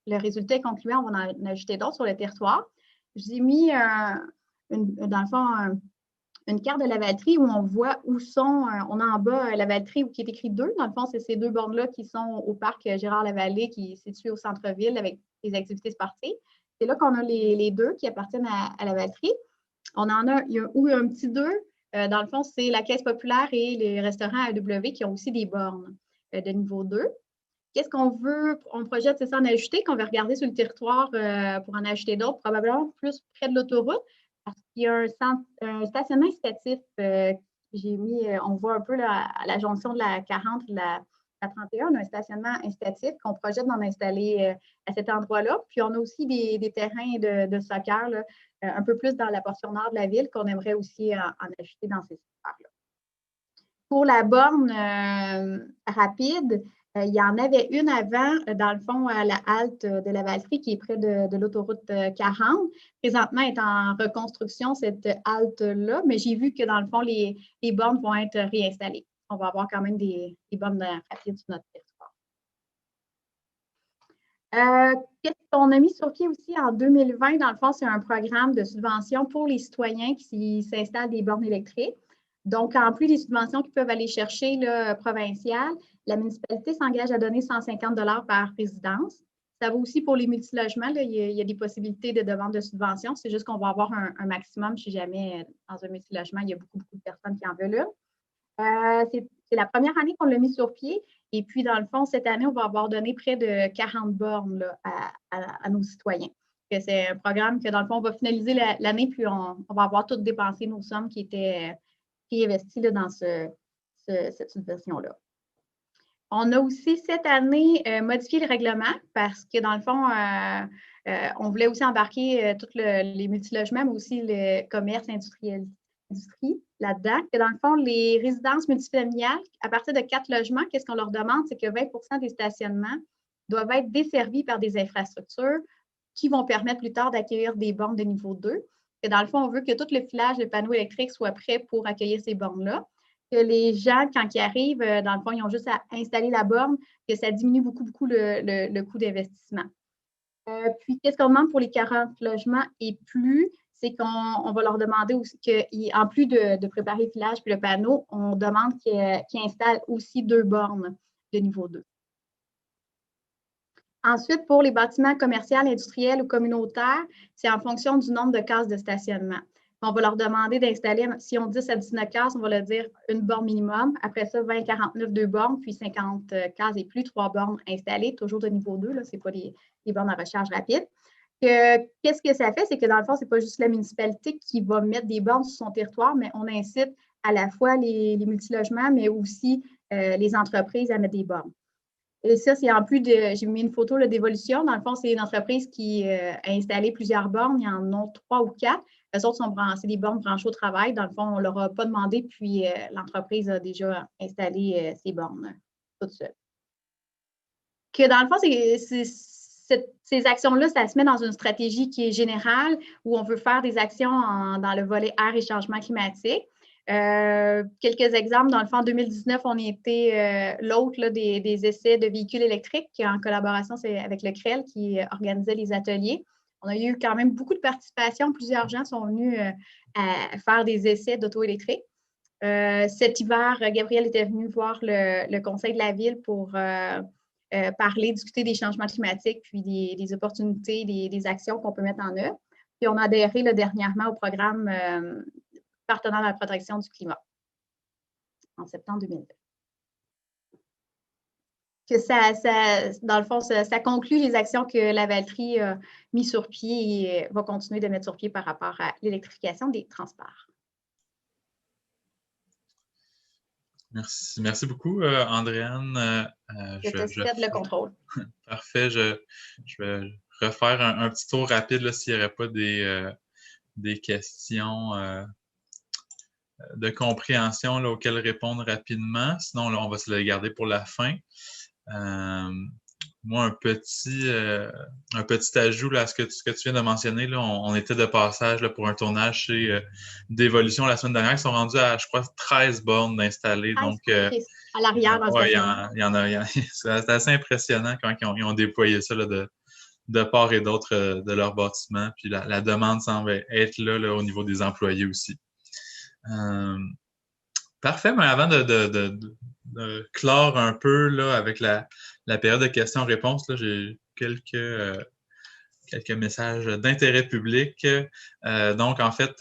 le résultat est concluant, on va en ajouter d'autres sur le territoire. J'ai mis, dans le fond, une carte de Lavaltrie où on voit où sont, on a en bas Lavaltrie où qui est écrit 2. Dans le fond, c'est ces 2 bornes-là qui sont au parc Gérard-Lavallée qui est situé au centre-ville avec les activités sportives. C'est là qu'on a les 2 qui appartiennent à Lavaltrie. On en a, il y a un petit 2. Dans le fond, c'est la Caisse populaire et les restaurants AEW qui ont aussi des bornes de niveau 2. Qu'est-ce qu'on veut? On projette, c'est ça, en ajouter, qu'on va regarder sur le territoire pour en ajouter d'autres, probablement plus près de l'autoroute. Parce qu'il y a un stationnement incitatif j'ai mis, on voit un peu là, à la jonction de la 40 et de la 31, on a un stationnement incitatif qu'on projette d'en installer à cet endroit-là. Puis on a aussi des terrains de soccer là, un peu plus dans la portion nord de la ville qu'on aimerait aussi en ajouter dans ces secteurs-là. Pour la borne rapide, il y en avait une avant, dans le fond, à la halte de Lavaltrie, qui est près de l'autoroute 40. Présentement, elle est en reconstruction, cette halte-là, mais j'ai vu que, dans le fond, les bornes vont être réinstallées. On va avoir quand même des bornes rapides sur notre territoire. Qu'est-ce qu'on a mis sur pied aussi en 2020? Dans le fond, c'est un programme de subvention pour les citoyens qui s'installent des bornes électriques. Donc, en plus des subventions qu'ils peuvent aller chercher là, provinciales, la municipalité s'engage à donner 150 $ par résidence. Ça vaut aussi pour les multilogements. Là. Il y a des possibilités de demande de subvention. C'est juste qu'on va avoir un maximum si jamais dans un multilogement, il y a beaucoup de personnes qui en veulent une. C'est la première année qu'on l'a mis sur pied. Et puis, dans le fond, cette année, on va avoir donné près de 40 bornes là, à nos citoyens. C'est un programme que, dans le fond, on va finaliser l'année, puis on va avoir toutes dépensé nos sommes qui étaient investies là, dans cette subvention-là. On a aussi cette année modifié le règlement parce que, dans le fond, on voulait aussi embarquer tous les multilogements, mais aussi le commerce industrie là-dedans. Que dans le fond, les résidences multifamiliales, à partir de 4 logements, qu'est-ce qu'on leur demande? C'est que 20 des stationnements doivent être desservis par des infrastructures qui vont permettre plus tard d'accueillir des bornes de niveau 2. Que dans le fond, on veut que tout le filage de panneaux électriques soit prêt pour accueillir ces bornes-là. Que les gens, quand ils arrivent, dans le fond, ils ont juste à installer la borne, que ça diminue beaucoup le coût d'investissement. Puis, qu'est-ce qu'on demande pour les 40 logements et plus? C'est qu'on va leur demander aussi qu'en plus de préparer le filage puis le panneau, on demande qu'ils installent aussi 2 bornes de niveau 2. Ensuite, pour les bâtiments commerciaux, industriels ou communautaires, c'est en fonction du nombre de cases de stationnement. On va leur demander d'installer, si on 10 à 19 cases, on va leur dire une borne minimum. Après ça, 20, 49, 2 bornes, puis 50 cases et plus, 3 bornes installées, toujours de niveau 2, ce n'est pas les bornes à recharge rapide. Qu'est-ce que ça fait? C'est que dans le fond, ce n'est pas juste la municipalité qui va mettre des bornes sur son territoire, mais on incite à la fois les multilogements, mais aussi les entreprises à mettre des bornes. Et ça, c'est en plus de, j'ai mis une photo d'évolution. Dans le fond, c'est une entreprise qui a installé plusieurs bornes. Il y en a 3 ou 4. Les autres c'est des bornes branchées au travail. Dans le fond, on ne leur a pas demandé, puis l'entreprise a déjà installé ces bornes toute seule. Que dans le fond, ces actions-là, ça se met dans une stratégie qui est générale où on veut faire des actions dans le volet air et changement climatique. Quelques exemples, dans le fond, en 2019, on était l'hôte des essais de véhicules électriques en collaboration avec le CREL qui organisait les ateliers. On a eu quand même beaucoup de participation. Plusieurs gens sont venus à faire des essais d'auto électriques. Cet hiver, Gabriel était venu voir le conseil de la ville pour parler, discuter des changements climatiques, puis des opportunités, des actions qu'on peut mettre en œuvre. Puis on a adhéré dernièrement au programme partenaire de la protection du climat en septembre 2020. Dans le fond, ça conclut les actions que la Valtrie a mis sur pied et va continuer de mettre sur pied par rapport à l'électrification des transports. Merci beaucoup, Andréane. Je te cède le contrôle. Parfait. Je vais refaire un petit tour rapide s'il n'y aurait pas des questions de compréhension auxquelles répondre rapidement. Sinon, on va se les garder pour la fin. Moi, un petit ajout à ce que tu viens de mentionner, on était de passage pour un tournage chez d'Évolution la semaine dernière. Ils sont rendus à, je crois, 13 bornes d'installer. Donc, à l'arrière dans il y en a. C'est assez impressionnant quand ils ont déployé ça de part et d'autre de leur bâtiment. Puis la demande semble être là au niveau des employés aussi. Parfait, mais avant de clore un peu avec la période de questions-réponses, j'ai quelques messages d'intérêt public. Donc, en fait,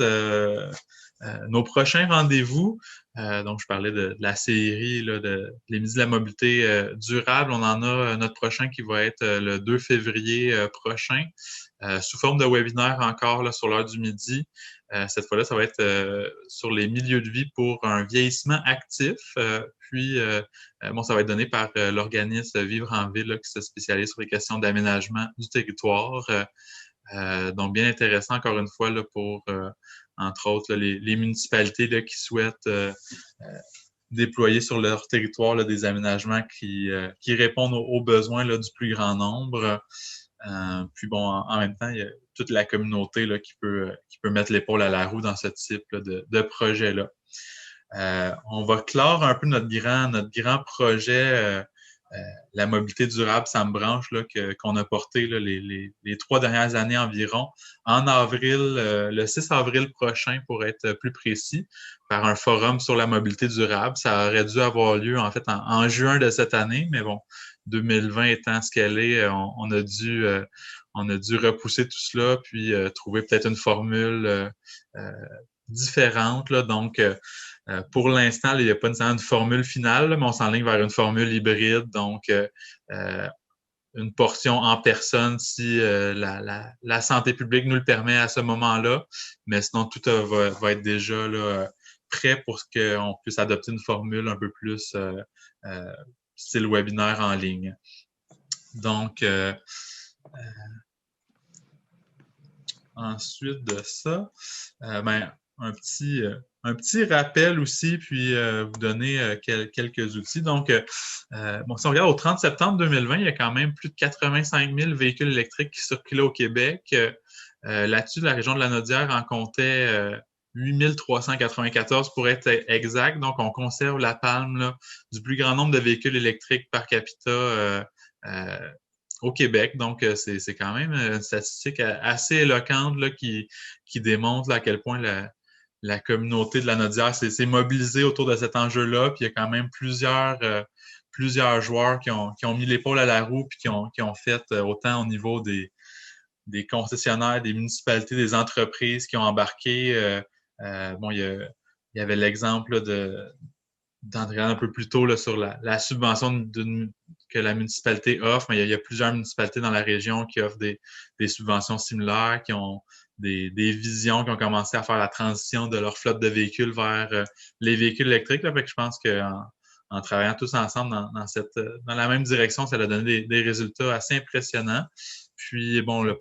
nos prochains rendez-vous, donc je parlais de la série les Midis de la mobilité durable. On en a notre prochain qui va être le 2 février prochain, sous forme de webinaire encore sur l'heure du midi. Cette fois-là, ça va être sur les milieux de vie pour un vieillissement actif. Puis, ça va être donné par l'organisme Vivre en Ville qui se spécialise sur les questions d'aménagement du territoire. Donc, bien intéressant encore une fois pour, entre autres, les municipalités qui souhaitent déployer sur leur territoire des aménagements qui répondent aux besoins du plus grand nombre. Puis bon, en même temps, il y a toute la communauté qui peut mettre l'épaule à la roue dans ce type de projet-là. On va clore un peu notre grand projet, la mobilité durable, ça me branche, qu'on a porté les 3 dernières années environ, en avril, le 6 avril prochain, pour être plus précis, par un forum sur la mobilité durable. Ça aurait dû avoir lieu, en fait, en juin de cette année, mais bon, 2020 étant ce qu'elle est, on a dû repousser tout cela, puis trouver peut-être une formule différente, là. Donc, pour l'instant, il n'y a pas nécessairement une formule finale, là, mais on s'enligne vers une formule hybride. Donc, une portion en personne si la santé publique nous le permet à ce moment-là. Mais sinon, tout va être déjà là, prêt pour qu'on puisse adopter une formule un peu plus style webinaire en ligne. Donc, ensuite de ça, un petit rappel aussi, puis vous donner quelques outils. Donc, si on regarde au 30 septembre 2020, il y a quand même plus de 85 000 véhicules électriques qui circulaient au Québec. Là-dessus, la région de la Naudière en comptait 8 394 pour être exact. Donc, on conserve la palme là, du plus grand nombre de véhicules électriques par capita au Québec. Donc, c'est quand même une statistique assez éloquente là, qui démontre là, à quel point la communauté de la Naudière s'est mobilisée autour de cet enjeu-là. Puis il y a quand même plusieurs joueurs qui ont mis l'épaule à la roue puis qui ont fait autant au niveau des concessionnaires, des municipalités, des entreprises qui ont embarqué. Il y avait l'exemple d'Andréane un peu plus tôt là, sur la subvention que la municipalité offre, mais il y a plusieurs municipalités dans la région qui offrent des subventions similaires, qui ont des visions, qui ont commencé à faire la transition de leur flotte de véhicules vers les véhicules électriques. Là. Fait que je pense qu'en travaillant tous ensemble dans la même direction, ça a donné des résultats assez impressionnants. Puis, bon, là,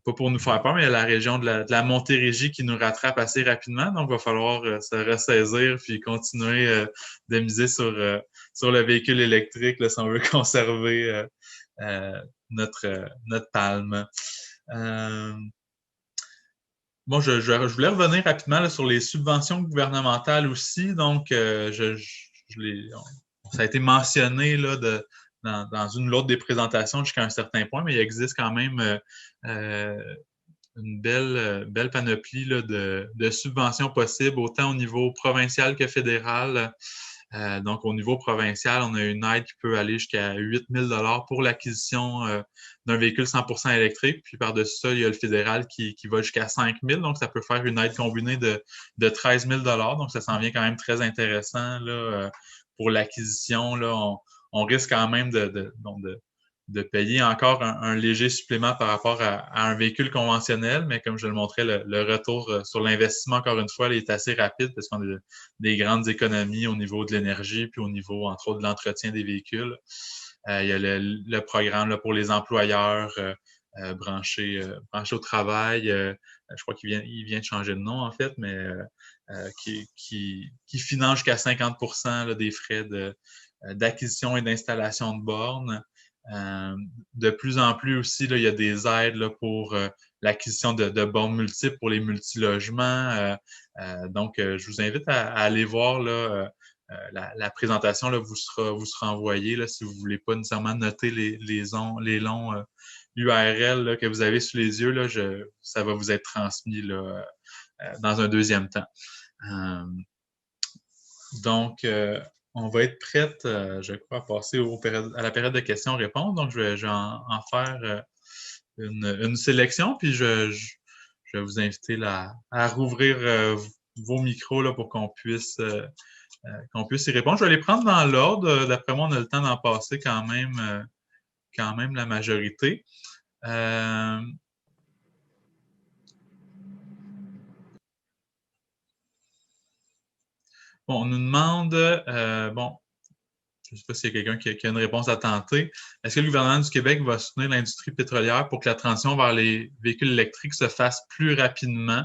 pas pour nous faire peur, mais il y a la région de la Montérégie qui nous rattrape assez rapidement. Donc, il va falloir se ressaisir puis continuer de miser sur le véhicule électrique là, si on veut conserver notre palme. Je voulais revenir rapidement là, sur les subventions gouvernementales aussi. Donc, ça a été mentionné là, dans une ou l'autre des présentations jusqu'à un certain point, mais il existe quand même une belle panoplie là, de subventions possibles, autant au niveau provincial que fédéral. Donc, au niveau provincial, on a une aide qui peut aller jusqu'à 8 000 $ pour l'acquisition d'un véhicule 100% électrique. Puis, par-dessus ça, il y a le fédéral qui va jusqu'à 5 000 $. Donc, ça peut faire une aide combinée de 13 000 $. Donc, ça s'en vient quand même très intéressant là, pour l'acquisition. Là, on risque quand même de payer encore un léger supplément par rapport à un véhicule conventionnel, mais comme je le montrais, le retour sur l'investissement, encore une fois, il est assez rapide parce qu'on a des grandes économies au niveau de l'énergie, puis au niveau, entre autres, de l'entretien des véhicules. Il y a le programme là, pour les employeurs branchés au travail. Je crois qu'il vient de changer de nom, en fait, mais qui finance jusqu'à 50% là, des frais d'acquisition et d'installation de bornes. De plus en plus aussi, là, il y a des aides là, pour l'acquisition de bornes multiples pour les multilogements. Donc, je vous invite à aller voir là, la présentation là, vous sera envoyée là, si vous ne voulez pas nécessairement noter les longs URL là, que vous avez sous les yeux. Là, ça va vous être transmis là, dans un deuxième temps. Donc, on va être prête, je crois, à passer à la période de questions-réponses. Donc, je vais en faire une sélection, puis je vais vous inviter là, à rouvrir vos micros là, pour qu'on puisse y répondre. Je vais les prendre dans l'ordre. D'après moi, on a le temps d'en passer quand même la majorité. Bon, on nous demande, je ne sais pas s'il y a quelqu'un qui a une réponse à tenter. Est-ce que le gouvernement du Québec va soutenir l'industrie pétrolière pour que la transition vers les véhicules électriques se fasse plus rapidement?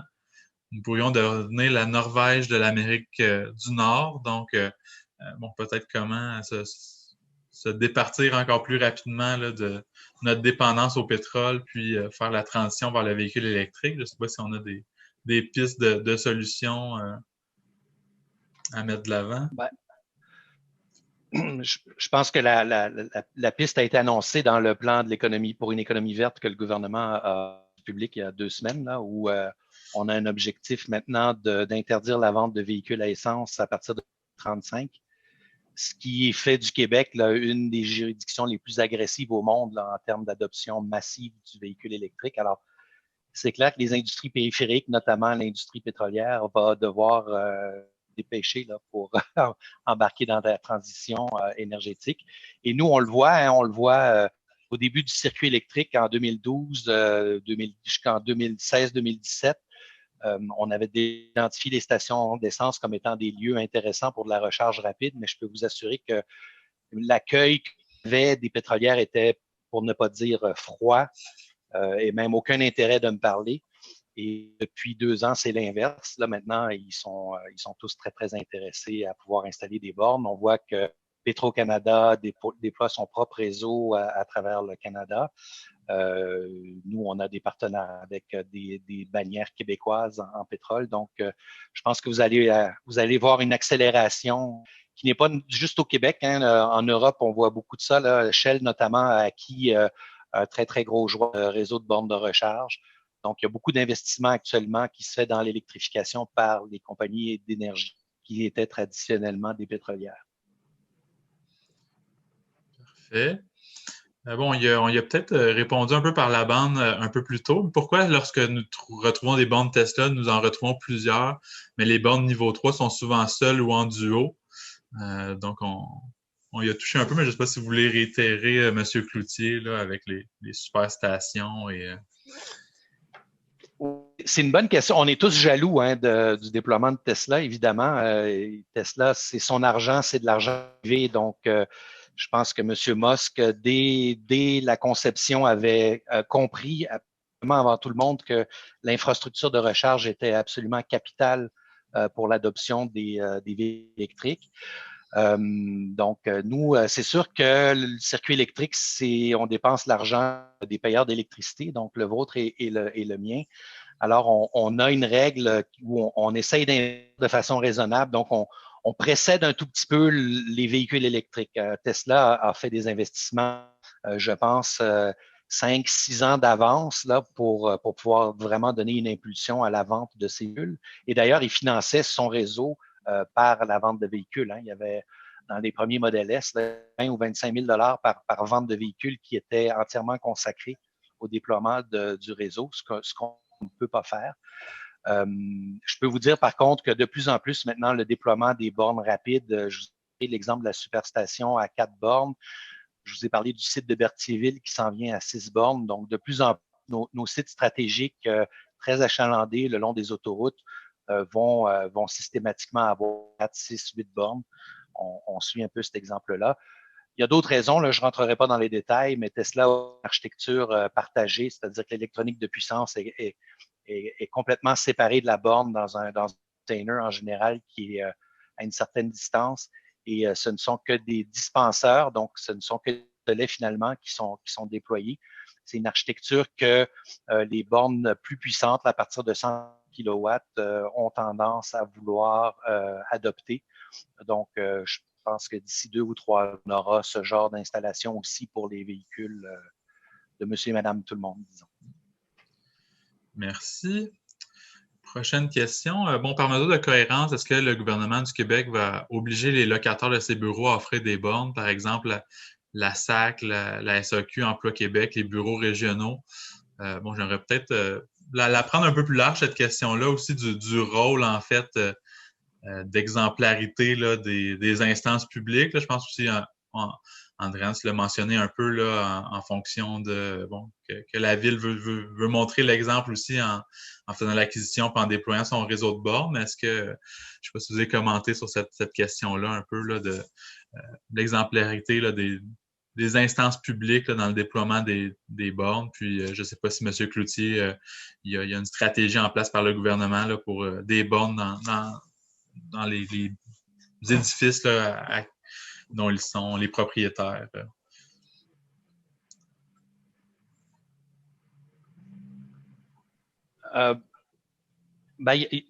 Nous pourrions devenir la Norvège de l'Amérique du Nord. Donc, peut-être comment se départir encore plus rapidement là, de notre dépendance au pétrole, puis faire la transition vers le véhicule électrique. Je ne sais pas si on a des pistes de solutions à mettre de l'avant. Ben, je pense que la piste a été annoncée dans le plan de l'économie pour une économie verte que le gouvernement a publié il y a 2 semaines, là, où on a un objectif maintenant d'interdire la vente de véhicules à essence à partir de 2035. ce qui fait du Québec là, une des juridictions les plus agressives au monde là, en termes d'adoption massive du véhicule électrique. Alors, c'est clair que les industries périphériques, notamment l'industrie pétrolière, va devoir dépêcher là, pour embarquer dans la transition énergétique. Et nous, on le voit, hein, au début du circuit électrique en 2012 jusqu'en 2016-2017. On avait identifié les stations d'essence comme étant des lieux intéressants pour de la recharge rapide, mais je peux vous assurer que l'accueil des pétrolières était, pour ne pas dire froid, et même aucun intérêt de me parler. Et depuis 2 ans, c'est l'inverse. Là, maintenant, ils sont tous très, très intéressés à pouvoir installer des bornes. On voit que Petro-Canada déploie son propre réseau à travers le Canada. Nous, on a des partenaires avec des bannières québécoises en pétrole. Donc, je pense que vous allez voir une accélération qui n'est pas juste au Québec. Hein. En Europe, on voit beaucoup de ça. Là. Shell, notamment, a acquis un très, très gros réseau de bornes de recharge. Donc, il y a beaucoup d'investissements actuellement qui se fait dans l'électrification par les compagnies d'énergie qui étaient traditionnellement des pétrolières. Parfait. Bon, on y a peut-être répondu un peu par la bande un peu plus tôt. Pourquoi, lorsque nous retrouvons des bornes Tesla, nous en retrouvons plusieurs, mais les bornes niveau 3 sont souvent seules ou en duo? Donc, on y a touché un peu, mais je ne sais pas si vous voulez réitérer, M. Cloutier, là, avec les superstations et... C'est une bonne question. On est tous jaloux hein, du déploiement de Tesla, évidemment. Tesla, c'est son argent, c'est de l'argent privé. Donc, je pense que M. Musk, dès la conception, avait compris avant tout le monde que l'infrastructure de recharge était absolument capitale pour l'adoption des véhicules électriques. Nous, c'est sûr que le circuit électrique, on dépense l'argent des payeurs d'électricité, donc le vôtre et le mien. Alors, on a une règle où on essaye d'investir de façon raisonnable. Donc, on précède un tout petit peu les véhicules électriques. Tesla a fait des investissements, je pense, 5-6 ans d'avance là pour pouvoir vraiment donner une impulsion à la vente de ces véhicules. Et d'ailleurs, il finançait son réseau par la vente de véhicules. Hein. Il y avait dans les premiers modèles S, 20 ou 25 000 par vente de véhicules qui étaient entièrement consacrés au déploiement du réseau, ce qu'on ne peut pas faire. Je peux vous dire par contre que de plus en plus maintenant, le déploiement des bornes rapides, je vous ai pris l'exemple de la superstation à 4 bornes. Je vous ai parlé du site de Berthierville qui s'en vient à 6 bornes. Donc, de plus en plus, nos sites stratégiques très achalandés le long des autoroutes vont systématiquement avoir 4, 6, 8 bornes. On suit un peu cet exemple-là. Il y a d'autres raisons, là, je ne rentrerai pas dans les détails, mais Tesla a une architecture partagée, c'est-à-dire que l'électronique de puissance est complètement séparée de la borne dans un container en général qui est à une certaine distance. Et ce ne sont que des dispenseurs, donc ce ne sont que des relais finalement qui sont déployés. C'est une architecture que les bornes plus puissantes, à partir de 100 kW, ont tendance à vouloir adopter. Donc, je pense que d'ici 2 ou 3 ans, on aura ce genre d'installation aussi pour les véhicules de monsieur et madame tout le monde, disons. Merci. Prochaine question. Bon, par mesure de cohérence, est-ce que le gouvernement du Québec va obliger les locataires de ces bureaux à offrir des bornes, par exemple la SAC, la SAQ, Emploi Québec, les bureaux régionaux? Bon, j'aimerais peut-être la prendre un peu plus large, cette question-là, aussi du rôle, en fait, d'exemplarité là, des instances publiques. Là, je pense aussi, Andréane l'a mentionné un peu là, en fonction de que la ville veut montrer l'exemple aussi en faisant l'acquisition et en déployant son réseau de bornes. Est-ce que, je ne sais pas si vous avez commenté sur cette question-là un peu là, de l'exemplarité là, des instances publiques là, dans le déploiement des bornes. Puis, je ne sais pas si M. Cloutier, il y a une stratégie en place par le gouvernement là, pour des bornes dans les édifices là, dont ils sont les propriétaires.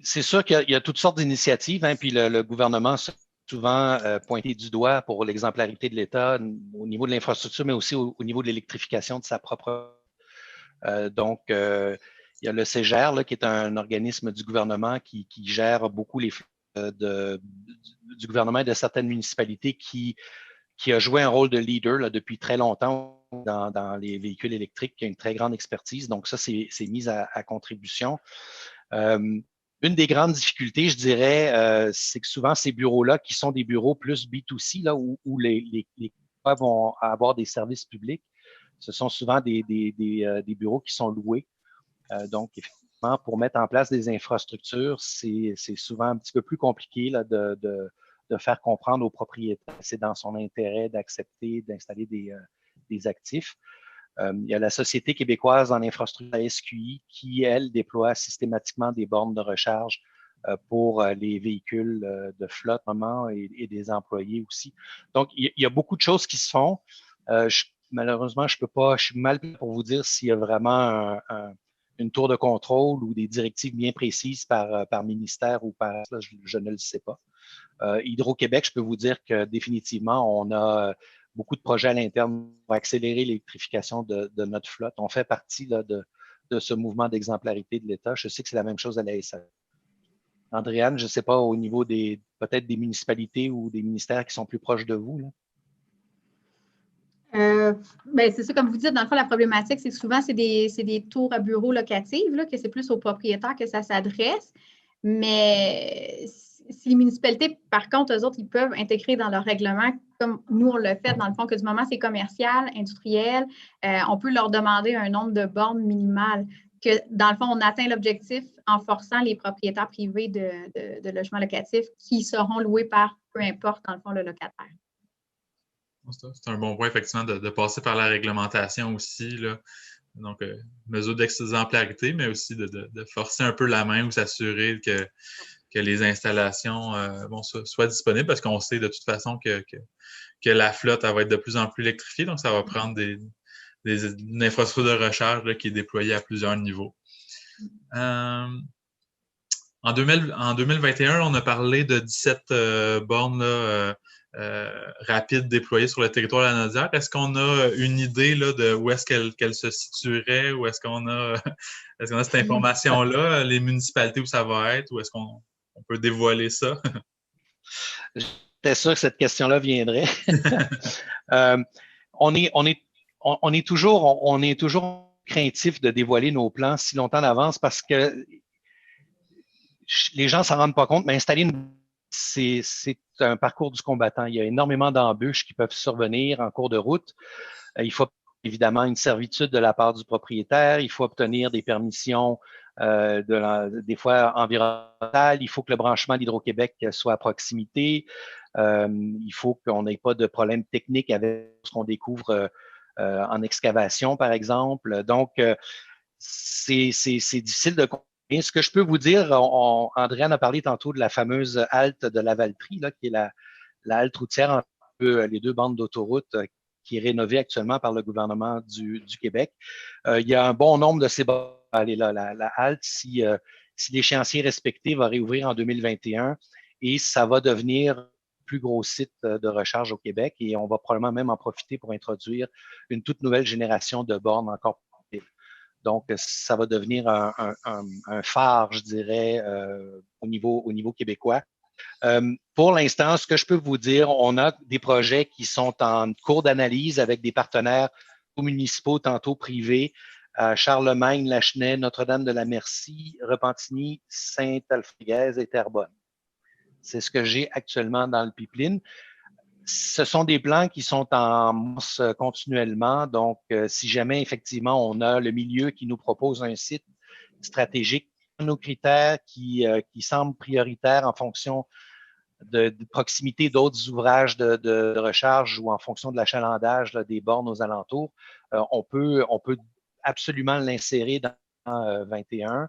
C'est sûr qu'il y a toutes sortes d'initiatives, hein, puis le gouvernement s'est souvent pointé du doigt pour l'exemplarité de l'État au niveau de l'infrastructure, mais aussi au niveau de l'électrification de sa propre. Il y a le CEGER, là, qui est un organisme du gouvernement qui gère beaucoup les flux du gouvernement et de certaines municipalités qui a joué un rôle de leader là, depuis très longtemps dans les véhicules électriques, qui a une très grande expertise. Donc, ça, c'est mis à contribution. Une des grandes difficultés, je dirais, c'est que souvent, ces bureaux-là, qui sont des bureaux plus B2C, là, où les vont avoir des services publics, ce sont souvent des bureaux qui sont loués. Donc, effectivement, pour mettre en place des infrastructures, c'est souvent un petit peu plus compliqué là, de faire comprendre aux propriétaires que c'est dans son intérêt d'accepter d'installer des actifs. Il y a la Société québécoise en infrastructure, la SQI, qui, elle, déploie systématiquement des bornes de recharge pour les véhicules de flotte et des employés aussi. Donc, il y a beaucoup de choses qui se font. Malheureusement, je suis mal pour vous dire s'il y a vraiment une tour de contrôle ou des directives bien précises par ministère ou par... Je ne le sais pas. Hydro-Québec, je peux vous dire que définitivement, on a beaucoup de projets à l'interne pour accélérer l'électrification de notre flotte. On fait partie là, de ce mouvement d'exemplarité de l'État. Je sais que c'est la même chose à la SAE. Andréane, je ne sais pas au niveau peut-être des municipalités ou des ministères qui sont plus proches de vous, là. C'est ça, comme vous dites, dans le fond, la problématique, c'est que souvent, c'est des tours à bureaux locatives, là, que c'est plus aux propriétaires que ça s'adresse. Mais si les municipalités, par contre, eux autres, ils peuvent intégrer dans leur règlement, comme nous, on l'a fait, dans le fond, que du moment c'est commercial, industriel, on peut leur demander un nombre de bornes minimales, que dans le fond, on atteint l'objectif en forçant les propriétaires privés de logements locatifs qui seront loués par peu importe, dans le fond, le locataire. C'est un bon point, effectivement, de passer par la réglementation aussi, là. Donc, mesure d'exemplarité, mais aussi de forcer un peu la main ou s'assurer que les installations soient disponibles, parce qu'on sait de toute façon que la flotte elle va être de plus en plus électrifiée, donc ça va prendre une infrastructure de recharge là, qui est déployée à plusieurs niveaux. En 2021, on a parlé de 17 bornes là, rapides déployées sur le territoire de la Naudière. Est-ce qu'on a une idée là, de où est-ce qu'elle se situerait, ou est-ce qu'on a cette information-là, les municipalités où ça va être, ou est-ce qu'on peut dévoiler ça? J'étais sûr que cette question-là viendrait. On est toujours craintif de dévoiler nos plans si longtemps d'avance parce que les gens s'en rendent pas compte, mais installer c'est un parcours du combattant. Il y a énormément d'embûches qui peuvent survenir en cours de route. Il faut évidemment une servitude de la part du propriétaire. Il faut obtenir des permissions des fois environnementales. Il faut que le branchement d'Hydro-Québec soit à proximité. Il faut qu'on n'ait pas de problème technique avec ce qu'on découvre en excavation, par exemple. Donc, c'est difficile de comprendre. Ce que je peux vous dire, Andréane a parlé tantôt de la fameuse halte de Lavaltrie, là, qui est la halte routière entre les deux bandes d'autoroute qui est rénovée actuellement par le gouvernement du Québec. Il y a un bon nombre de ces bornes. Allez là, la halte, si l'échéancier respecté va réouvrir en 2021 et ça va devenir le plus gros site de recharge au Québec et on va probablement même en profiter pour introduire une toute nouvelle génération de bornes encore plus. Donc, ça va devenir un phare, je dirais, au niveau québécois. Pour l'instant, ce que je peux vous dire, on a des projets qui sont en cours d'analyse avec des partenaires municipaux, tantôt privés, à Charlemagne, Lachenay, Notre-Dame-de-la-Merci, Repentigny, Saint-Alphégèse et Terrebonne. C'est ce que j'ai actuellement dans le pipeline. Ce sont des plans qui sont en mousse continuellement. Donc, si jamais, effectivement, on a le milieu qui nous propose un site stratégique, nos critères qui semblent prioritaires en fonction de proximité d'autres ouvrages de recharge ou en fonction de l'achalandage des bornes aux alentours, on peut absolument l'insérer dans 21.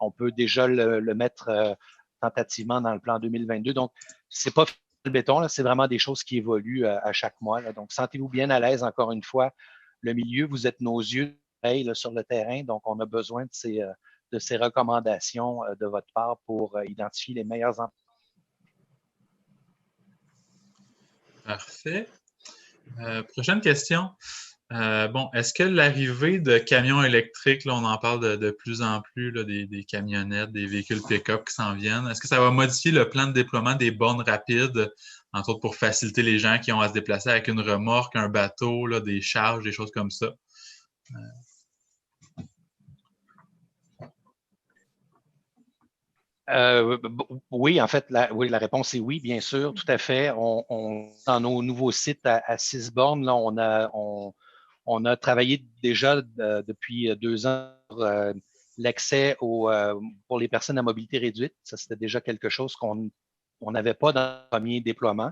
On peut déjà le mettre tentativement dans le plan 2022. Donc, c'est pas le béton, là, c'est vraiment des choses qui évoluent à chaque mois. Là. Donc, sentez-vous bien à l'aise, encore une fois. Le milieu, vous êtes nos yeux là, sur le terrain, donc on a besoin de ces recommandations de votre part pour identifier les meilleurs emplois. Parfait. Prochaine question. Bon, est-ce que l'arrivée de camions électriques, là, on en parle de plus en plus, là, des camionnettes, des véhicules pick-up qui s'en viennent, est-ce que ça va modifier le plan de déploiement des bornes rapides, entre autres pour faciliter les gens qui ont à se déplacer avec une remorque, un bateau, là, des charges, des choses comme ça? Oui, en fait, la réponse est oui, bien sûr, tout à fait. Dans nos nouveaux sites à 6 bornes, là, on a travaillé déjà depuis 2 ans pour l'accès pour les personnes à mobilité réduite. Ça, c'était déjà quelque chose qu'on n'avait pas dans le premier déploiement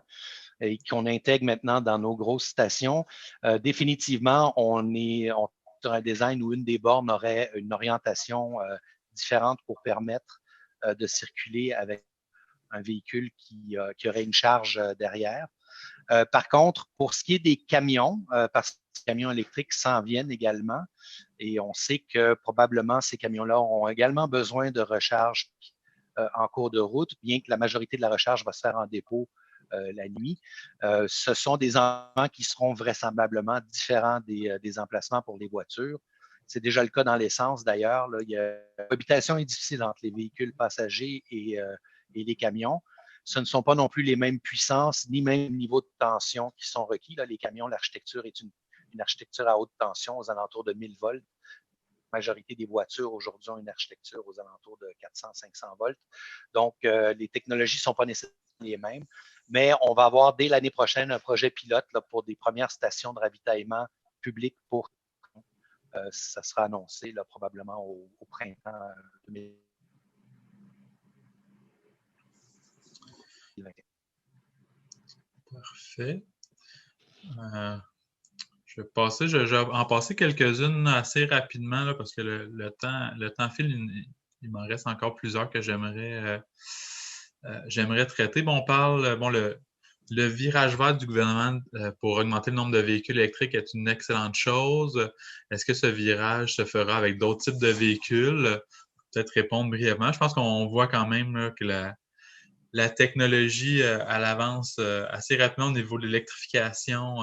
et qu'on intègre maintenant dans nos grosses stations. Définitivement, on est sur un design où une des bornes aurait une orientation différente pour permettre de circuler avec un véhicule qui aurait une charge derrière. Par contre, pour ce qui est des camions, parce que les camions électriques s'en viennent également, et on sait que probablement ces camions-là auront également besoin de recharge en cours de route, bien que la majorité de la recharge va se faire en dépôt la nuit. Ce sont des emplacements qui seront vraisemblablement différents des emplacements pour les voitures. C'est déjà le cas dans l'essence, d'ailleurs. L'habitation est difficile entre les véhicules passagers et les camions. Ce ne sont pas non plus les mêmes puissances ni même niveaux de tension qui sont requis. Là, les camions, l'architecture est une architecture à haute tension aux alentours de 1000 volts. La majorité des voitures aujourd'hui ont une architecture aux alentours de 400-500 volts. Donc, les technologies ne sont pas nécessairement les mêmes, mais on va avoir dès l'année prochaine un projet pilote là, pour des premières stations de ravitaillement public pour ça sera annoncé là, probablement au printemps 2021. Parfait. Je vais en passer quelques-unes assez rapidement là, parce que le temps file. Il m'en reste encore plusieurs que j'aimerais traiter. Bon, on parle, le virage vert du gouvernement pour augmenter le nombre de véhicules électriques est une excellente chose. Est-ce que ce virage se fera avec d'autres types de véhicules? Peut-être répondre brièvement. Je pense qu'on voit quand même là, que la technologie elle avance assez rapidement au niveau de l'électrification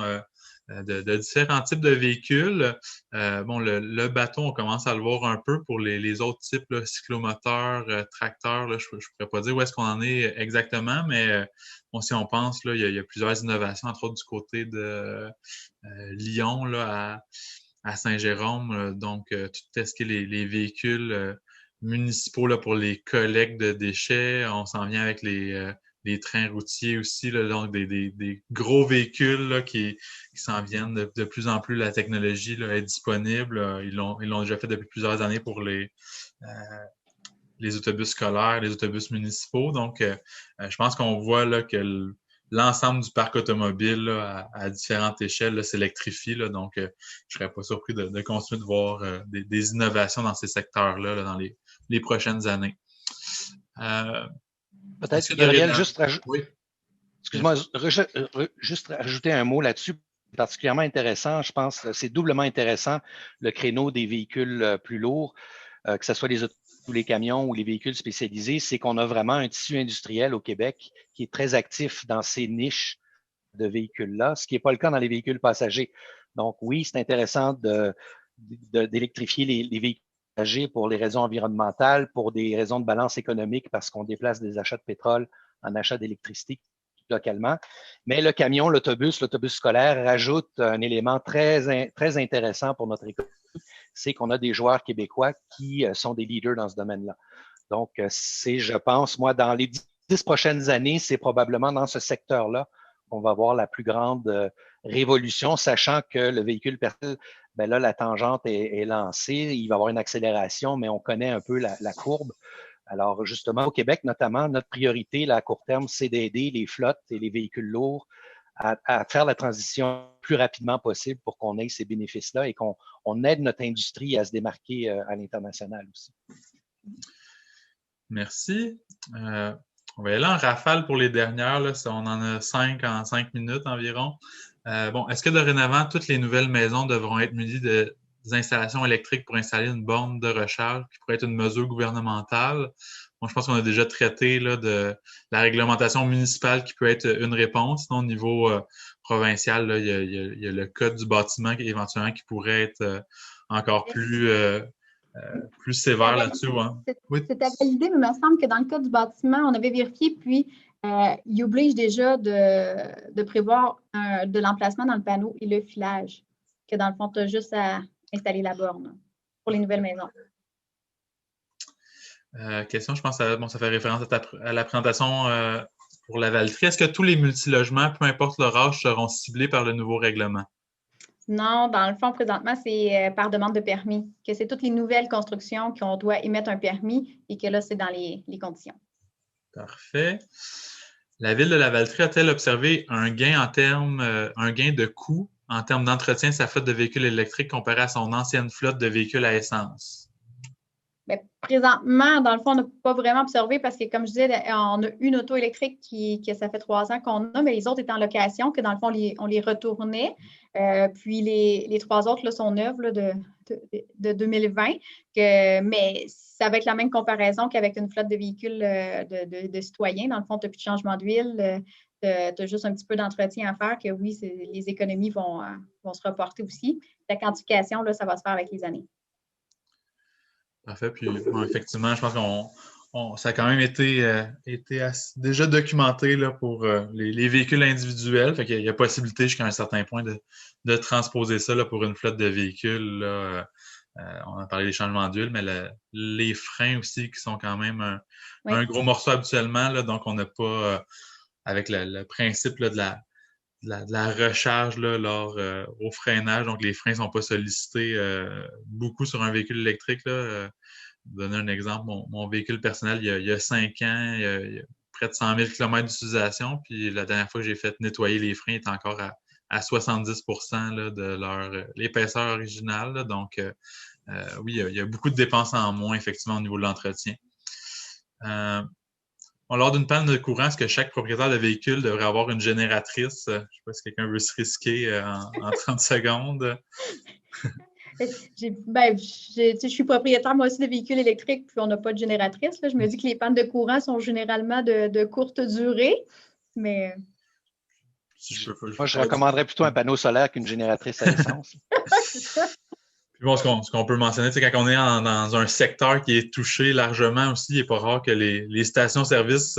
de différents types de véhicules. Bon, le bateau, on commence à le voir un peu pour les autres types, là, cyclomoteurs, tracteurs. Là, je ne pourrais pas dire où est-ce qu'on en est exactement, mais bon, si on pense, là, il y a plusieurs innovations, entre autres du côté de Lyon là, à Saint-Jérôme. Donc, tout ce qui est les véhicules municipaux là, pour les collectes de déchets. On s'en vient avec les trains routiers aussi, là, donc des gros véhicules là, qui s'en viennent de plus en plus. La technologie là, est disponible. Ils l'ont déjà fait depuis plusieurs années pour les autobus scolaires, les autobus municipaux. Donc, je pense qu'on voit là, que l'ensemble du parc automobile là, à différentes échelles là, s'électrifie. Là, donc, je ne serais pas surpris de continuer de voir des innovations dans ces secteurs-là là, dans les prochaines années. Peut-être, Gabriel, oui. Excuse-moi, juste rajouter un mot là-dessus, particulièrement intéressant, je pense, c'est doublement intéressant, le créneau des véhicules plus lourds, que ce soit les autobus ou les camions ou les véhicules spécialisés, c'est qu'on a vraiment un tissu industriel au Québec qui est très actif dans ces niches de véhicules-là, ce qui n'est pas le cas dans les véhicules passagers. Donc oui, c'est intéressant d'électrifier les véhicules passagers pour les raisons environnementales, pour des raisons de balance économique, parce qu'on déplace des achats de pétrole en achats d'électricité localement. Mais le camion, l'autobus scolaire rajoute un élément très intéressant pour notre économie, c'est qu'on a des joueurs québécois qui sont des leaders dans ce domaine-là. Donc, je pense, moi, dans les 10 prochaines années, c'est probablement dans ce secteur-là qu'on va voir la plus grande révolution, sachant que le véhicule personnel, ben là, la tangente est lancée, il va y avoir une accélération, mais on connaît un peu la courbe. Alors, justement, au Québec, notamment, notre priorité là, à court terme, c'est d'aider les flottes et les véhicules lourds à faire la transition le plus rapidement possible pour qu'on ait ces bénéfices-là et qu'on aide notre industrie à se démarquer à l'international aussi. Merci. On va y aller en rafale pour les dernières. Là. On en a 5 en 5 minutes environ. Bon, est-ce que dorénavant, toutes les nouvelles maisons devront être munies des installations électriques pour installer une borne de recharge qui pourrait être une mesure gouvernementale? je pense qu'on a déjà traité là, de la réglementation municipale qui peut être une réponse. Sinon, au niveau provincial, là, il y a le code du bâtiment éventuellement qui pourrait être encore plus sévère là-dessus. Hein. Oui. C'était validé, mais il me semble que dans le cas du bâtiment, on avait vérifié, puis il oblige déjà de prévoir de l'emplacement dans le panneau et le filage, que dans le fond, tu as juste à installer la borne pour les nouvelles maisons. Question, je pense que ça fait référence à la présentation pour la Valtrie. Est-ce que tous les multilogements, peu importe leur âge, seront ciblés par le nouveau règlement? Non, dans le fond, présentement, c'est par demande de permis, que c'est toutes les nouvelles constructions qu'on doit émettre un permis et que là, c'est dans les conditions. Parfait. La Ville de la Valtrie a-t-elle observé un gain de coût en termes d'entretien de sa flotte de véhicules électriques comparé à son ancienne flotte de véhicules à essence? Bien, présentement, dans le fond, on n'a pas vraiment observé parce que, comme je disais, on a une auto électrique que ça fait 3 ans qu'on a, mais les autres étaient en location, que dans le fond, on les retournait. Puis les 3 autres là, sont neuves là, de 2020. Mais ça va être la même comparaison qu'avec une flotte de véhicules de citoyens. Dans le fond, tu n'as plus de changement d'huile, tu as juste un petit peu d'entretien à faire, que oui, les économies vont se reporter aussi. La quantification, là, ça va se faire avec les années. Parfait. Puis, effectivement, je pense ça a quand même été déjà documenté là, pour les véhicules individuels. Fait qu'il y a possibilité jusqu'à un certain point de transposer ça là, pour une flotte de véhicules. Là. On a parlé des changements d'huile, mais les freins aussi qui sont quand même un gros morceau habituellement. Là, donc, on n'a pas, avec le principe là, de la recharge là, au freinage. Donc, les freins ne sont pas sollicités beaucoup sur un véhicule électrique. Là. Donner un exemple, mon véhicule personnel, il y a 5 ans, il y a près de 100 000 km d'utilisation. Puis la dernière fois que j'ai fait nettoyer les freins, il est encore à 70 là, de l'épaisseur originale. Là. Donc, oui, il y a beaucoup de dépenses en moins, effectivement, au niveau de l'entretien. Lors d'une panne de courant, est-ce que chaque propriétaire de véhicule devrait avoir une génératrice? Je ne sais pas si quelqu'un veut se risquer en 30 secondes. Je suis propriétaire, moi aussi, de véhicules électriques, puis on n'a pas de génératrice. Là. Je me dis que les pannes de courant sont généralement de courte durée, mais... Moi, je recommanderais plutôt un panneau solaire qu'une génératrice à essence. Puis bon, ce qu'on peut mentionner, c'est quand on est dans un secteur qui est touché largement aussi, il n'est pas rare que les stations-service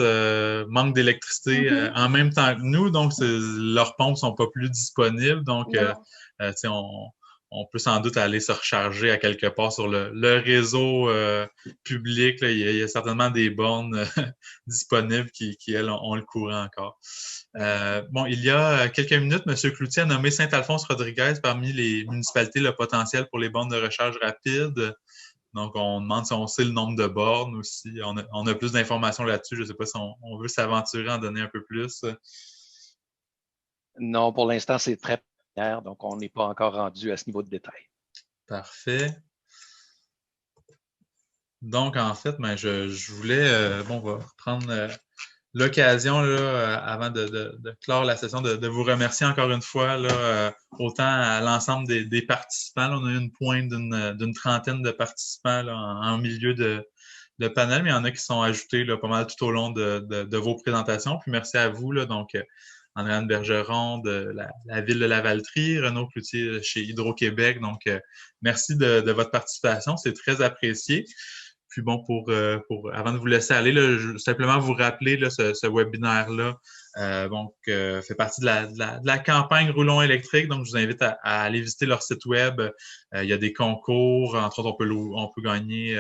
manquent d'électricité en même temps que nous, donc leurs pompes ne sont pas plus disponibles. Donc, on peut sans doute aller se recharger à quelque part sur le réseau public. Là. Il y a certainement des bornes disponibles qui, elles, ont le courant encore. Il y a quelques minutes, M. Cloutier a nommé Saint-Alphonse-Rodriguez parmi les municipalités le potentiel pour les bornes de recharge rapide. Donc, on demande si on sait le nombre de bornes ou si on a plus d'informations là-dessus. Je ne sais pas si on veut s'aventurer, en donner un peu plus. Non, pour l'instant, c'est très préliminaire, donc on n'est pas encore rendu à ce niveau de détail. Parfait. Donc, en fait, je voulais, on va reprendre l'occasion, là, avant de clore la session, de vous remercier encore une fois, là, autant à l'ensemble des participants. Là, on a eu une pointe d'une trentaine de participants là, en milieu de panel, mais il y en a qui sont ajoutés là, pas mal tout au long de vos présentations. Puis merci à vous, là, donc Andréane Bergeron de la Ville de la Valtrie, Renaud Cloutier chez Hydro-Québec. Donc, merci de votre participation, c'est très apprécié. Puis bon, avant de vous laisser aller, là, je veux simplement vous rappeler là, ce webinaire-là. Fait partie de la campagne Roulons électrique. Donc, je vous invite à aller visiter leur site web. Il y a des concours. Entre autres, on peut gagner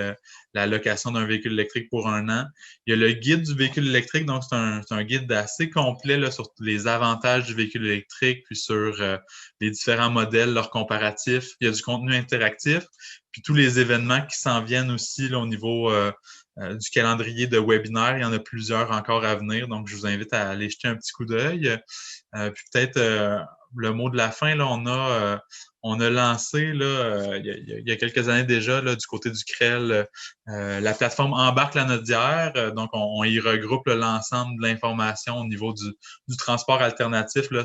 la location d'un véhicule électrique pour 1 an. Il y a le guide du véhicule électrique. Donc, c'est un guide assez complet là, sur les avantages du véhicule électrique, puis sur les différents modèles, leurs comparatifs. Il y a du contenu interactif. Puis tous les événements qui s'en viennent aussi là, au niveau du calendrier de webinaires. Il y en a plusieurs encore à venir, donc je vous invite à aller jeter un petit coup d'œil. Puis peut-être le mot de la fin, là, on a lancé là, il y a quelques années déjà là, du côté du CREL la plateforme Embarque la Nodière. Donc, on y regroupe l'ensemble de l'information au niveau du transport alternatif là,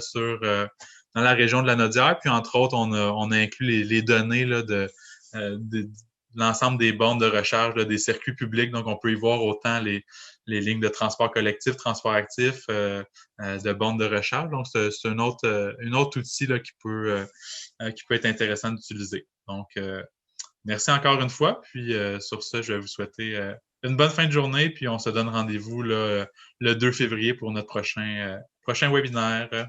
dans la région de la Nodière. Puis, entre autres, on a inclus les données là, l'ensemble des bornes de recharge, là, des circuits publics. Donc, on peut y voir autant les lignes de transport collectif, transport actif, de bornes de recharge. Donc, c'est un autre outil là, qui peut être intéressant d'utiliser. Donc, merci encore une fois. Puis, sur ce, je vais vous souhaiter une bonne fin de journée. Puis, on se donne rendez-vous là, le 2 février pour notre prochain webinaire.